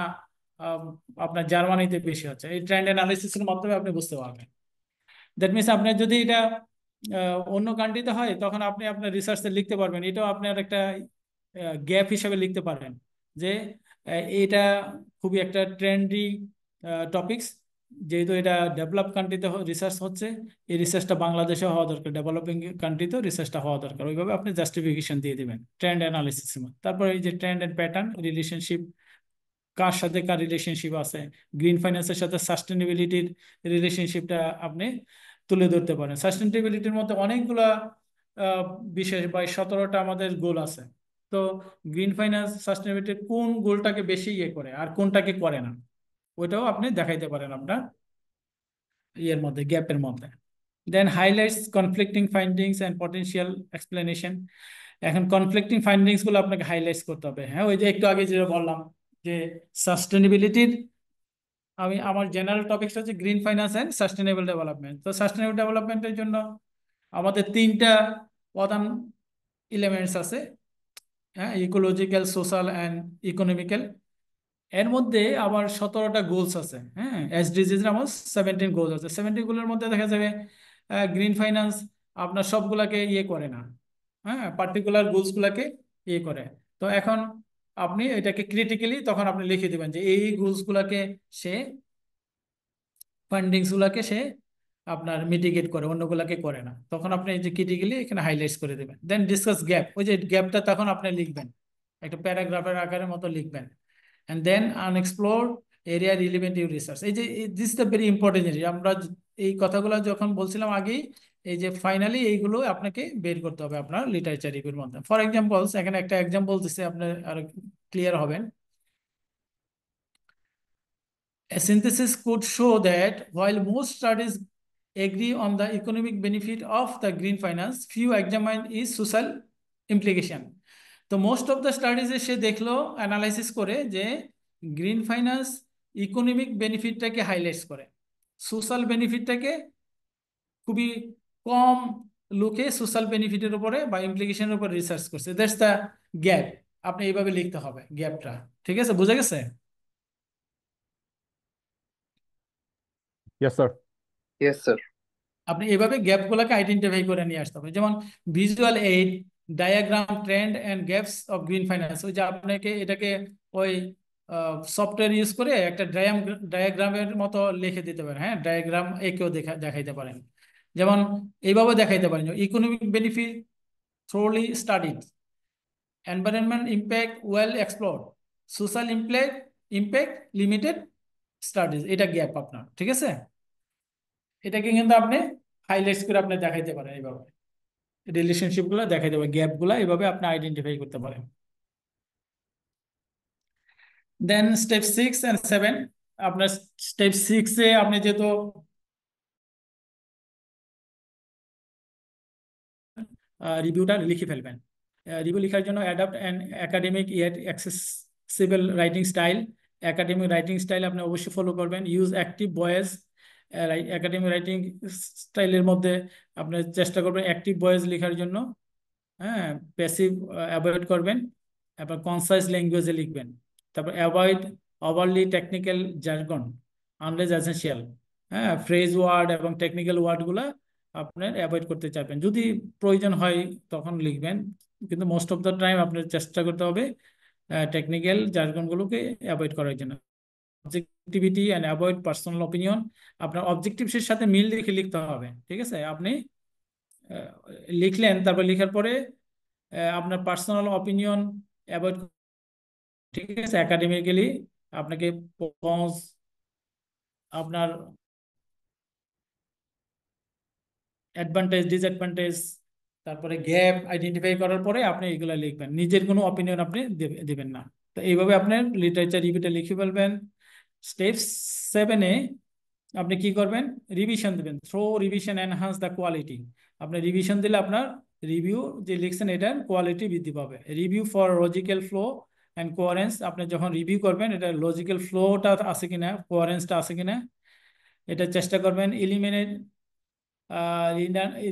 আম, আপনার জার্মানিতে বেশি হচ্ছে, এই ট্রেন্ড অ্যানালিসিসের মাধ্যমে আপনি বুঝতে পারবেন। দ্যাট মিনস আপনার যদি এটা অন্য কান্ট্রিতে হয়, তখন আপনি আপনার রিসার্চে লিখতে পারবেন, এটাও আপনার একটা গ্যাপ হিসাবে লিখতে পারেন যে এটা খুবই একটা ট্রেন্ডি টপিকস, যেহেতু এটা ডেভেলপ কান্ট্রিতে রিসার্চ হচ্ছে, এই রিসার্চটা বাংলাদেশে হওয়া দরকার, ডেভেলপিং কান্ট্রিতেও রিসার্চটা হওয়া দরকার। ওইভাবে আপনি জাস্টিফিকেশন দিয়ে দিবেন ট্রেন্ড অ্যানালিসিস। তারপরে এই যে ট্রেন্ড এন্ড প্যাটার্ন রিলেশনশিপ, কার সাথে কার রিলেশনশিপ আছে, গ্রিন ফাইন্যান্সের সাথে সাস্টেনেবিলিটির রিলেশনশিপটা আপনি তুলে ধরতে পারেন। সাস্টেনেবিলিটির মধ্যে অনেকগুলা আহ, বিষয় বা 17টা আমাদের গোল আছে। তো গ্রিন ফাইন্যান্স সাস্টেনেবিলিটির কোন গোলটাকে বেশি ইয়ে করে আর কোনটাকে করে না, ওইটাও আপনি দেখাইতে পারেন আপনার ইয়ের মধ্যে, গ্যাপের মধ্যে। Then highlights conflicting findings and potential explanation. এখন কনফ্লিক্টিং ফাইন্ডিংস গুলো আপনাকে হাইলাইট করতে হবে। হ্যাঁ, ওই যে একটু আগে যেটা বললাম যে সাস্টেনেবিলিটির, আমি আমার জেনারেল টপিকস হচ্ছে green finance and sustainable development. তো সাস্টেনেবল ডেভেলপমেন্টের জন্য আমাদের 3টা প্রধান এলিমেন্টস আছে, হ্যাঁ, ইকোলজিক্যাল, সোশ্যাল অ্যান্ড ইকোনমিক্যাল। এর মধ্যে আবার 17টা গোলস আছে, হ্যাঁ, এসডিজির আমার 17 গোলস আছে। 17 গোলের মধ্যে দেখা যাবে গ্রিন ফাইন্যান্স আপনার সবগুলাকে ইয়ে করে না, হ্যাঁ, পার্টিকুলার গোলস গুলাকে ইয়ে করে। তো এখন আপনি এটাকে ক্রিটিক্যালি তখন আপনি লিখে দিবেন যে এই গোলস গুলাকে সে, ফান্ডিংস গুলাকে সে আপনার মিটিগেট করে, অন্যগুলাকে করে না, তখন আপনি এই যে ক্রিটিক্যালি এখানে হাইলাইটস করে দেবেন। দেন ডিসকাস গ্যাপ, ওই যে গ্যাপটা তখন আপনি লিখবেন, একটা প্যারাগ্রাফের আকারের মতো লিখবেন। and then unexplored area relevant to research, এই যে this is the very important জিনিস। আমরা এই কথাগুলো যখন বলছিলাম আগেই, এই যে ফাইনালি এইগুলো আপনাকে বের করতে হবে আপনার লিটারেচার রিভিউর মধ্যে। ফর এক্সাম্পল, এখানে একটা এক্সাম্পল দিচ্ছে, আপনি আরো ক্লিয়ার হবেন। A synthesis could show that while most studies agree on the economic benefit of the green finance, few examine its social implication. তো মোস্ট অফ দ্য স্টাডিজে সে দেখলো, অ্যানালাইসিস করে যে গ্রিন ফাইন্যান্স ইকোনমিক বেনিফিটটাকে হাইলাইটস করে, সোশ্যাল বেনিফিটটাকে খুবই কম লোকে সোশ্যাল বেনিফিটের উপরে বা ইমপ্লিকেশনের উপরে রিসার্চ করছে। That's the gap. আপনি এইভাবে লিখতে হবে গ্যাপটা, ঠিক আছে, বুঝা গেছে? Yes sir. Yes sir. আপনি এইভাবে গ্যাপগুলোকে আইডেন্টিফাই করে নিয়ে আসতে হবে। যেমন visual aid, diagram, trend and gaps of green finance, ওই যে আপনাকে এটাকে ওই সফটওয়্যার ইউজ করে একটা ডায়াগ্রামের মতো লিখে দিতে পারেন, হ্যাঁ, ডায়াগ্রাম একেও দেখাইতে পারেন। যেমন এইভাবে দেখাইতে পারেন, economic benefit thoroughly studied, environment impact well explored, social impact limited studies. এটা গ্যাপ আপনার, ঠিক আছে? এটাকে কিন্তু আপনি হাইলাইটস করে আপনি দেখাইতে পারেন, এইভাবে রিলেশনশিপ গুলো দেখাইতে পারেন, গ্যাপ গুলা এইভাবে আপনি আইডেন্টিফাই করতে পারেন। দেন স্টেপ 6 and 7, আপনার স্টেপ 6-এ আপনি যেহেতু রিভিউটা লিখে ফেলবেন। রিভিউ লেখার জন্য adapt an academic yet accessible writing style. Academic writing style আপনি অবশ্যই ফলো করবেন। Use active voice, academic writing স্টাইলের মধ্যে আপনি চেষ্টা করবেন অ্যাক্টিভ ভয়েস লেখার জন্য। হ্যাঁ, প্যাসিভ অ্যাভয়েড করবেন, তারপর কনসাইজ ল্যাঙ্গুয়েজে লিখবেন, তারপর avoid overly technical jargon unless essential. হ্যাঁ, ফ্রেজ ওয়ার্ড এবং টেকনিক্যাল ওয়ার্ডগুলো আপনার অ্যাভয়েড করতে চাইবেন, যদি প্রয়োজন হয় তখন লিখবেন, কিন্তু মোস্ট অফ দ্য টাইম আপনার চেষ্টা করতে হবে টেকনিক্যাল জার্গনগুলোকে অ্যাভয়েড করার জন্য। Objectivity and avoid personal opinion, আপনার অবজেক্টিভসের সাথে মিল রেখে লিখতে হবে, ঠিক আছে? আপনি আহ, লিখলেন, তারপর লেখার পরে আপনার পার্সোনাল অপিনিয়ন অ্যাভয়েড, ঠিক আছে? একাডেমিক্যালি আপনাকে আপনার অ্যাডভান্টেজ ডিসঅ্যাডভান্টেজ, তারপরে গ্যাপ আইডেন্টিফাই করার পরে আপনি এগুলো লিখবেন, নিজের কোনো অপিনিয়ন আপনি দেবেন না। তো এইভাবে আপনার লিটারেচার রিভিউটা লিখে ফেলবেন। স্টেপ 7-এ আপনি কি করবেন? রিভিশন দিবেন। Through revision enhance the quality. আপনি রিভিশন দিলে আপনার রিভিউ যে লিখছেন এটার কোয়ালিটি বৃদ্ধি পাবে। Review for logical flow and coherence, আপনি যখন রিভিউ করবেন এটা লজিক্যাল ফ্লোটা আছে কিনা, কোয়ারেন্সটা আছে কিনা, এটা চেষ্টা করবেন। Eliminate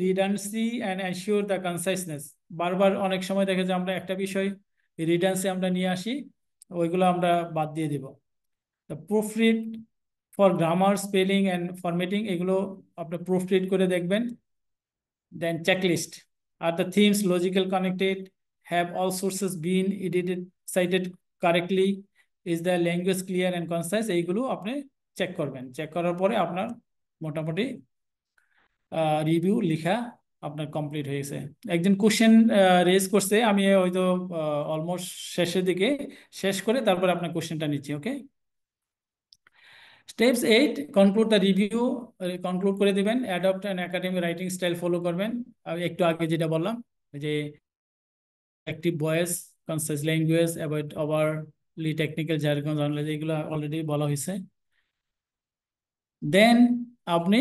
redundancy and ensure the conciseness. বারবার অনেক সময় দেখা যায় আমরা একটা বিষয় রিডান্ডেন্সি আমরা নিয়ে আসি, ওইগুলো আমরা বাদ দিয়ে দিব। Proof read for grammar, spelling and formatting, এগুলো আপনি প্রুফ রিড করে দেখবেন। Then checklist, are the themes logical connected, have all sources been edited cited correctly, is the language clear and concise, এইগুলো আপনি চেক করবেন। চেক করার পরে আপনার মোটামুটি রিভিউ লেখা আপনার কমপ্লিট হয়েছে। একজন কোশ্চেন রেজ করছে, আমি হয়তো অলমোস্ট শেষের দিকে শেষ করে তারপর আপনার কোশ্চেনটা নিচ্ছি। Okay, steps 8, conclude the review, conclude করে দিবেন। Adopt an academic writing style follow করবেন। একটু আগে যেটা বললাম যে active voice, concise language, avoid overly technical jargon, এগুলো অলরেডি বলা হয়েছে। দেন আপনি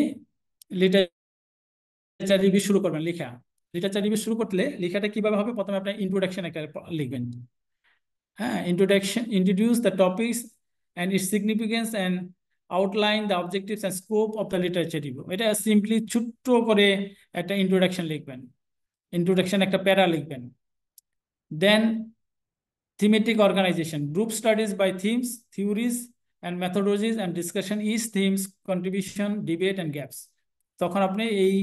লিটারেচার রিভিউ শুরু করবেন লেখা। লিটারেচার রিভিউ শুরু করলে লেখাটা কিভাবে হবে? প্রথমে আপনি ইন্ট্রোডাকশন একটা লিখবেন। হ্যাঁ, introduce the topics and its significance and outline the objectives and scope of the literature review. এটা সিম্পলি ছোট্ট করে একটা ইন্ট্রোডাকশন লিখবেন, ইন্ট্রোডাকশন একটা প্যারা লিখবেন। দেন thematic organization, group studies by themes, theories and methodologies and discussion each themes, contribution, debate and gaps. তখন আপনি এই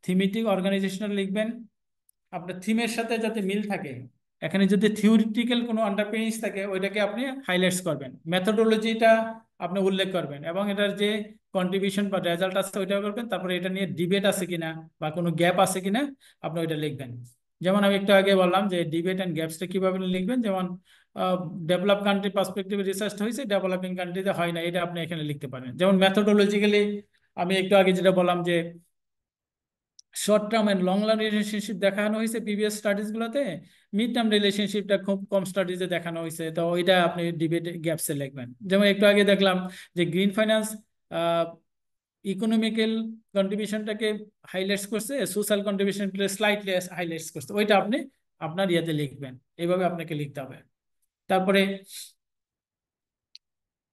থিমেটিক অর্গানাইজেশন লিখবেন, আপনার থিমের সাথে যাতে মিল থাকে। এখানে যদি থিওরিটিক্যাল কোনো আন্ডারপিনিংস থাকে ওইটাকে আপনি হাইলাইটস করবেন, মেথোডোলজিটা আপনি উল্লেখ করবেন, এবং এটার যে কন্ট্রিবিউশন বা রেজাল্ট আছে ওইটাও করবেন। তারপরে এটা নিয়ে ডিবেট আছে কিনা বা কোনো গ্যাপ আছে কিনা আপনি ওইটা লিখবেন। যেমন আমি একটু আগে বললাম যে ডিবেট অ্যান্ড গ্যাপসটা কিভাবে লিখবেন, যেমন ডেভেলপ কান্ট্রি পার্সপেক্টিভে রিসার্চ হয়েছে, ডেভেলপিং কান্ট্রিতে হয় না, এটা আপনি এখানে লিখতে পারেন। যেমন মেথোডোলজিক্যালি আমি একটু আগে যেটা বললাম যে short term and long term relationship দেখানো হয়েছে প্রিভিয়াস স্টাডিজ গুলোতে, মিড টার্ম রিলেশনশিপটা খুব কম স্টাডিজে দেখানো হয়েছে, তো ওইটা আপনি ডিবেট গ্যাপসে লিখবেন। যেমন একটু আগে দেখলাম যে গ্রিন ফাইন্যান্স ইকোনমিক্যাল কন্ট্রিবিউশনটাকে হাইলাইটস করছে, সোশ্যাল কন্ট্রিবিউশনকে স্লাইটলি হাইলাইটস করছে, ওইটা আপনি আপনার ইয়েতে লিখবেন। এইভাবে আপনাকে লিখতে হবে। তারপরে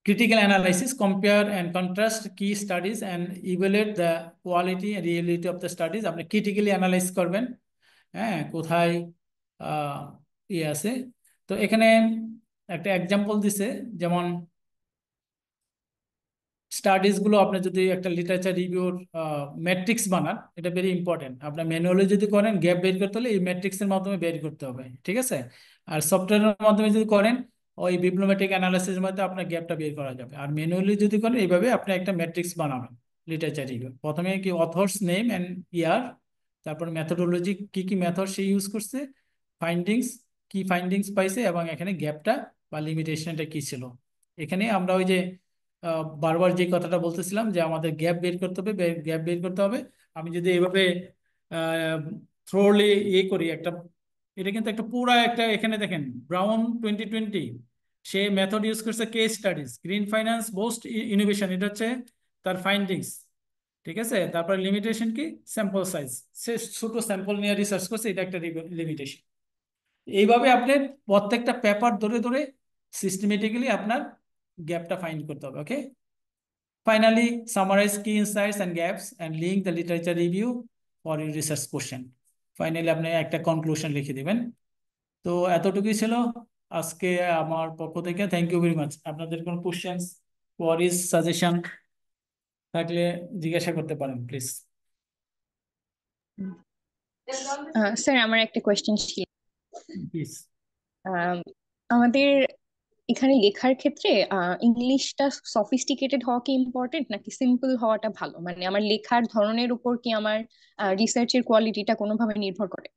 critical analysis, compare and contrast key studies and evaluate the quality and reality of the studies. আপনি critically analyze করবেন, হ্যাঁ, কোথায় ইয়ে আছে। তো এখানে একটা এক্সাম্পল দিছে, যেমন স্টাডিজ গুলো আপনি যদি একটা লিটারেচার রিভিউর ম্যাট্রিক্স বানান, এটা ভেরি ইম্পর্টেন্ট। আপনার ম্যানুয়ালি যদি করেন গ্যাপ বের করতে হলে এই ম্যাট্রিক্সের মাধ্যমে বের করতে হবে, ঠিক আছে? আর সফটওয়্যারের মাধ্যমে যদি করেন ওই বিবলিওমেট্রিক অ্যানালাইসিসের মধ্যে আপনার গ্যাপটা বের করা যাবে। আর ম্যানুয়ালি যদি করেন এইভাবে আপনি একটা ম্যাট্রিক্স বানাবেন লিটারেচার রিভিউ। প্রথমে কি অথর্স নেম অ্যান্ড ইয়ার, তারপর মেথোডোলজি কি কি মেথড সে ইউজ করছে, ফাইন্ডিংস কি ফাইন্ডিংস পাইছে, এবং এখানে গ্যাপটা বা লিমিটেশনটা কি ছিল। এখানে আমরা ওই যে বারবার যে কথাটা বলতেছিলাম যে আমাদের গ্যাপ বের করতে হবে, গ্যাপ বের করতে হবে। আমি যদি এইভাবে থ্রোলি ইয়ে করি একটা, এটা কিন্তু একটা পুরা একটা, এখানে দেখেন ব্রাউন 2020 সে মেথড ইউজ করছে case studies, green finance boost innovation, এটা হচ্ছে তার ফাইন্ডিংস, ঠিক আছে? তারপরে লিমিটেশন কি, স্যাম্পল সাইজ, সে ছোট স্যাম্পল নিয়ে রিসার্চ করছে, এটা একটা লিমিটেশন। এইভাবে আপনার প্রত্যেকটা পেপার ধরে ধরে সিস্টেমেটিক্যালি আপনার গ্যাপটা ফাইন্ড করতে হবে। Okay, finally summarise key insights and gaps and link the literature review for your research question. Finally আপনি একটা কনক্লুশন লিখে দিবেন। তো এতটুকুই ছিল আজকে আমার পক্ষ থেকে। Thank you very much. আপনাদের কোনো কোশ্চেন্স, কোয়ারিজ, সাজেশন থাকলে জিজ্ঞাসা করতে পারেন প্লিজ। স্যার আমার একটা কোয়েশ্চেন ছিল। প্লিজ। আম, আমাদের এখানে লেখার ক্ষেত্রে ইংলিশটা সফিস্টিকেটেড হওয়া কি ইম্পর্টেন্ট নাকি সিম্পল হওয়াটা ভালো? মানে আমার লেখার ধরনের উপর কি আমার রিসার্চের কোয়ালিটিটা কোনোভাবে নির্ভর করে?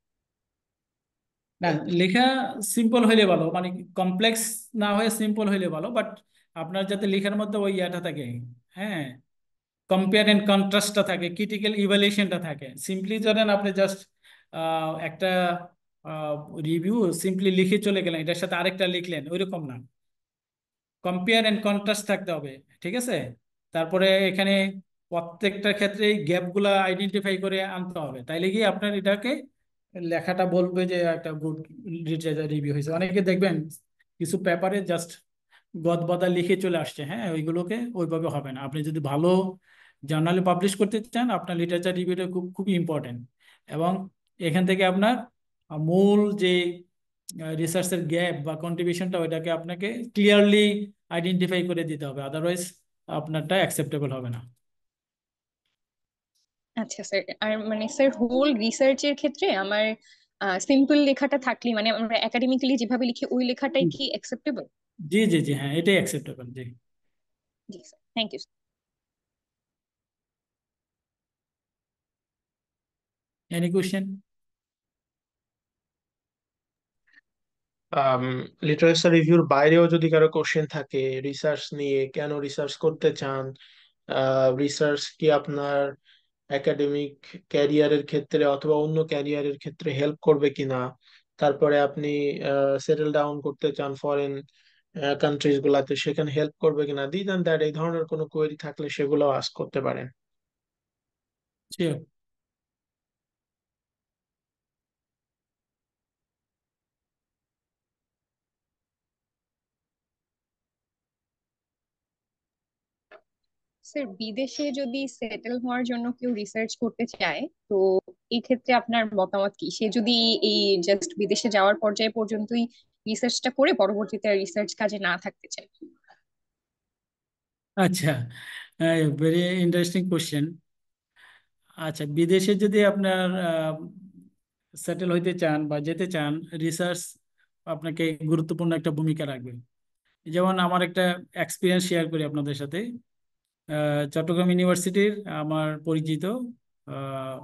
না, লেখা সিম্পল হইলে ভালো, মানে কমপ্লেক্স না হয়ে সিম্পল হইলে ভালো, বাট আপনার যাতে লেখার মধ্যে ওই ইয়াটা থাকে, হ্যাঁ, কম্পেয়ার এন্ড কন্ট্রাস্টটা থাকে, ক্রিটিক্যাল ইভালুয়েশনটা থাকে। সিম্পলি ধরেন আপনি জাস্ট একটা রিভিউ সিম্পলি লিখে চলে গেলেন, এটার সাথে আরেকটা লিখলেন, ওইরকম না। কম্পেয়ার এন্ড কন্ট্রাস্ট থাকতে হবে, ঠিক আছে? তারপরে এখানে প্রত্যেকটা ক্ষেত্রে গ্যাপগুলা আইডেন্টিফাই করে আনতে হবে, তাইলে কি আপনার এটাকে লেখাটা বলবে যে একটা গুড রিভিউ হয়েছে। অনেকে দেখবেন কিছু পেপারে জাস্ট গদবাদা লিখে চলে আসছে, হ্যাঁ, ওইগুলোকে ওইভাবে হবে না। আপনি যদি ভালো জার্নালে পাবলিশ করতে চান, আপনার লিটারেচার রিভিউটা খুবই ইম্পর্টেন্ট। এবং এখান থেকে আপনার মূল যে রিসার্চের গ্যাপ বা কন্ট্রিবিউশনটা, ওইটাকে আপনাকে ক্লিয়ারলি আইডেন্টিফাই করে দিতে হবে, আদারওয়াইজ আপনারটা অ্যাকসেপ্টেবল হবে না। আচ্ছা স্যার, আর মানে স্যার হোল রিসার্চের ক্ষেত্রে আমার সিম্পল লেখাটা থাকলে, মানে আমরা একাডেমিক্যালি যেভাবে লিখি ওই লেখাটাই কি অ্যাকসেপ্টেবল? জি জি জি, হ্যাঁ, এটাই অ্যাকসেপ্টেবল। জি। জি sir, thank you. Any question? Literature রিভিউর বাইরেও যদি কারো কোশ্চেন থাকে রিসার্চ নিয়ে, কেন রিসার্চ করতে চান, রিসার্চ কি আপনার একাডেমিক ক্যারিয়ারের ক্ষেত্রে অথবা অন্য ক্যারিয়ারের ক্ষেত্রে হেল্প করবে কিনা, তারপরে আপনি সেটেল ডাউন করতে চান ফরেন কান্ট্রিজ গুলাতে, সেখানে হেল্প করবে কিনা, দিস এন্ড দ্যাট, এই ধরনের কোনো কোয়েরি থাকলে সেগুলো আস্ক করতে পারেন। শিওর। স্যার বিদেশে যদি সেটেল হওয়ার জন্য কেউ রিসার্চ করতে চায়, তো এই ক্ষেত্রে আপনার মতামত কি? সে যদি এই জাস্ট বিদেশে যাওয়ার পর্যায়ে পর্যন্তই রিসার্চটা করে পরবর্তীতে রিসার্চ কাজে না থাকতে চায়? আচ্ছা, ভেরি ইন্টারেস্টিং কোশ্চেন। আচ্ছা, বিদেশে যদি আপনার সেটেল হইতে চান বা যেতে চান, রিসার্চ আপনাকে গুরুত্বপূর্ণ একটা ভূমিকা রাখবে। যেমন আমার একটা এক্সপিরিয়েন্স শেয়ার করি আপনাদের সাথে। চট্টগ্রাম ইউনিভার্সিটির আমার পরিচিত, আহ,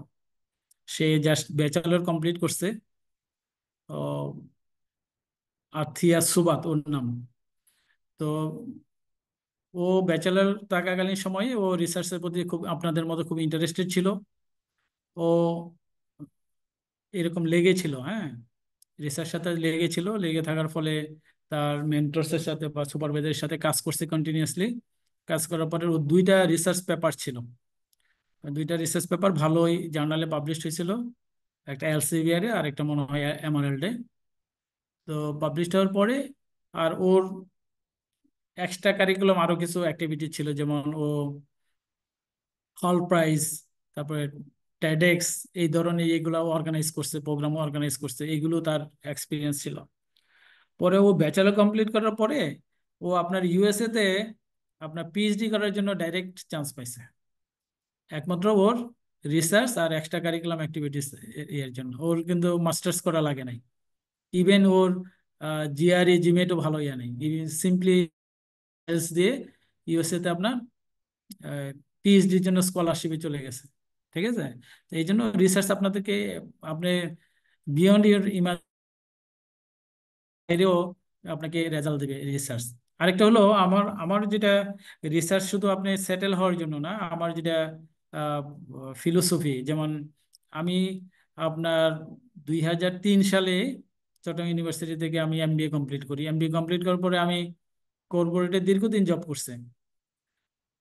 সে জাস্ট ব্যাচেলর কমপ্লিট করছে। আথিয়া সুবাত ওর নাম। তো ও ব্যাচেলর থাকাকালীন সময়ে ও রিসার্চের প্রতি খুব আপনাদের মতো খুব ইন্টারেস্টেড ছিল। ও এরকম লেগেছিল, হ্যাঁ, রিসার্চ সাথে লেগেছিল। লেগে থাকার ফলে তার মেন্টরসের সাথে বা সুপারভাইজারের সাথে কাজ করছে কন্টিনিউয়াসলি। কাজ করার পরে ও দুইটা রিসার্চ পেপার ছিল, দুইটা রিসার্চ পেপার ভালোই জার্নালে পাবলিশ হয়েছিল, একটা এলসেভিয়ার এ আর একটা মনে হয় এমারেল্ডে। তো পাবলিশ হওয়ার পরে আর ওর এক্সট্রা কারিকুলাম আরো কিছু অ্যাক্টিভিটি ছিল, যেমন ও হল প্রাইজ, তারপরে টেডেক্স, এই ধরনের এগুলো অর্গানাইজ করছে, প্রোগ্রাম অর্গানাইজ করছে, এগুলো তার এক্সপিরিয়েন্স ছিল। পরে ও ব্যাচেলর কমপ্লিট করার পরে ও আপনার ইউএসএ তে আপনার পিএইচডি করার জন্য ডাইরেক্ট চান্স পাইছে, একমাত্র ওর রিসার্চ আর এক্সট্রা কারিকুলাম অ্যাক্টিভিটিস এর জন্য। ওর কিন্তু মাস্টার্স করা লাগে নাই, ইভেন ওর জিআরই জিমেটও ভালো ইয়া নেই, সিম্পলি দিয়ে ইউএসএ তে আপনার পিএইচডির জন্য স্কলারশিপে চলে গেছে, ঠিক আছে? তো এই জন্য রিসার্চ আপনাদেরকে, আপনি বিয়ন্ড ইউর বাইরেও আপনাকে রেজাল্ট দেবে রিসার্চ। আরেকটা হলো আমার আমার যেটা রিসার্চ শুধু আপনি সেটেল হওয়ার জন্য না, আমার যেটা ফিলোসফি, যেমন আমি আপনার 2003 সালে চট্টগ্রাম ইউনিভার্সিটি থেকে আমি এমবিএ কমপ্লিট করি। এমবিএ কমপ্লিট করার পরে আমি কর্পোরেটে দীর্ঘদিন জব করছি,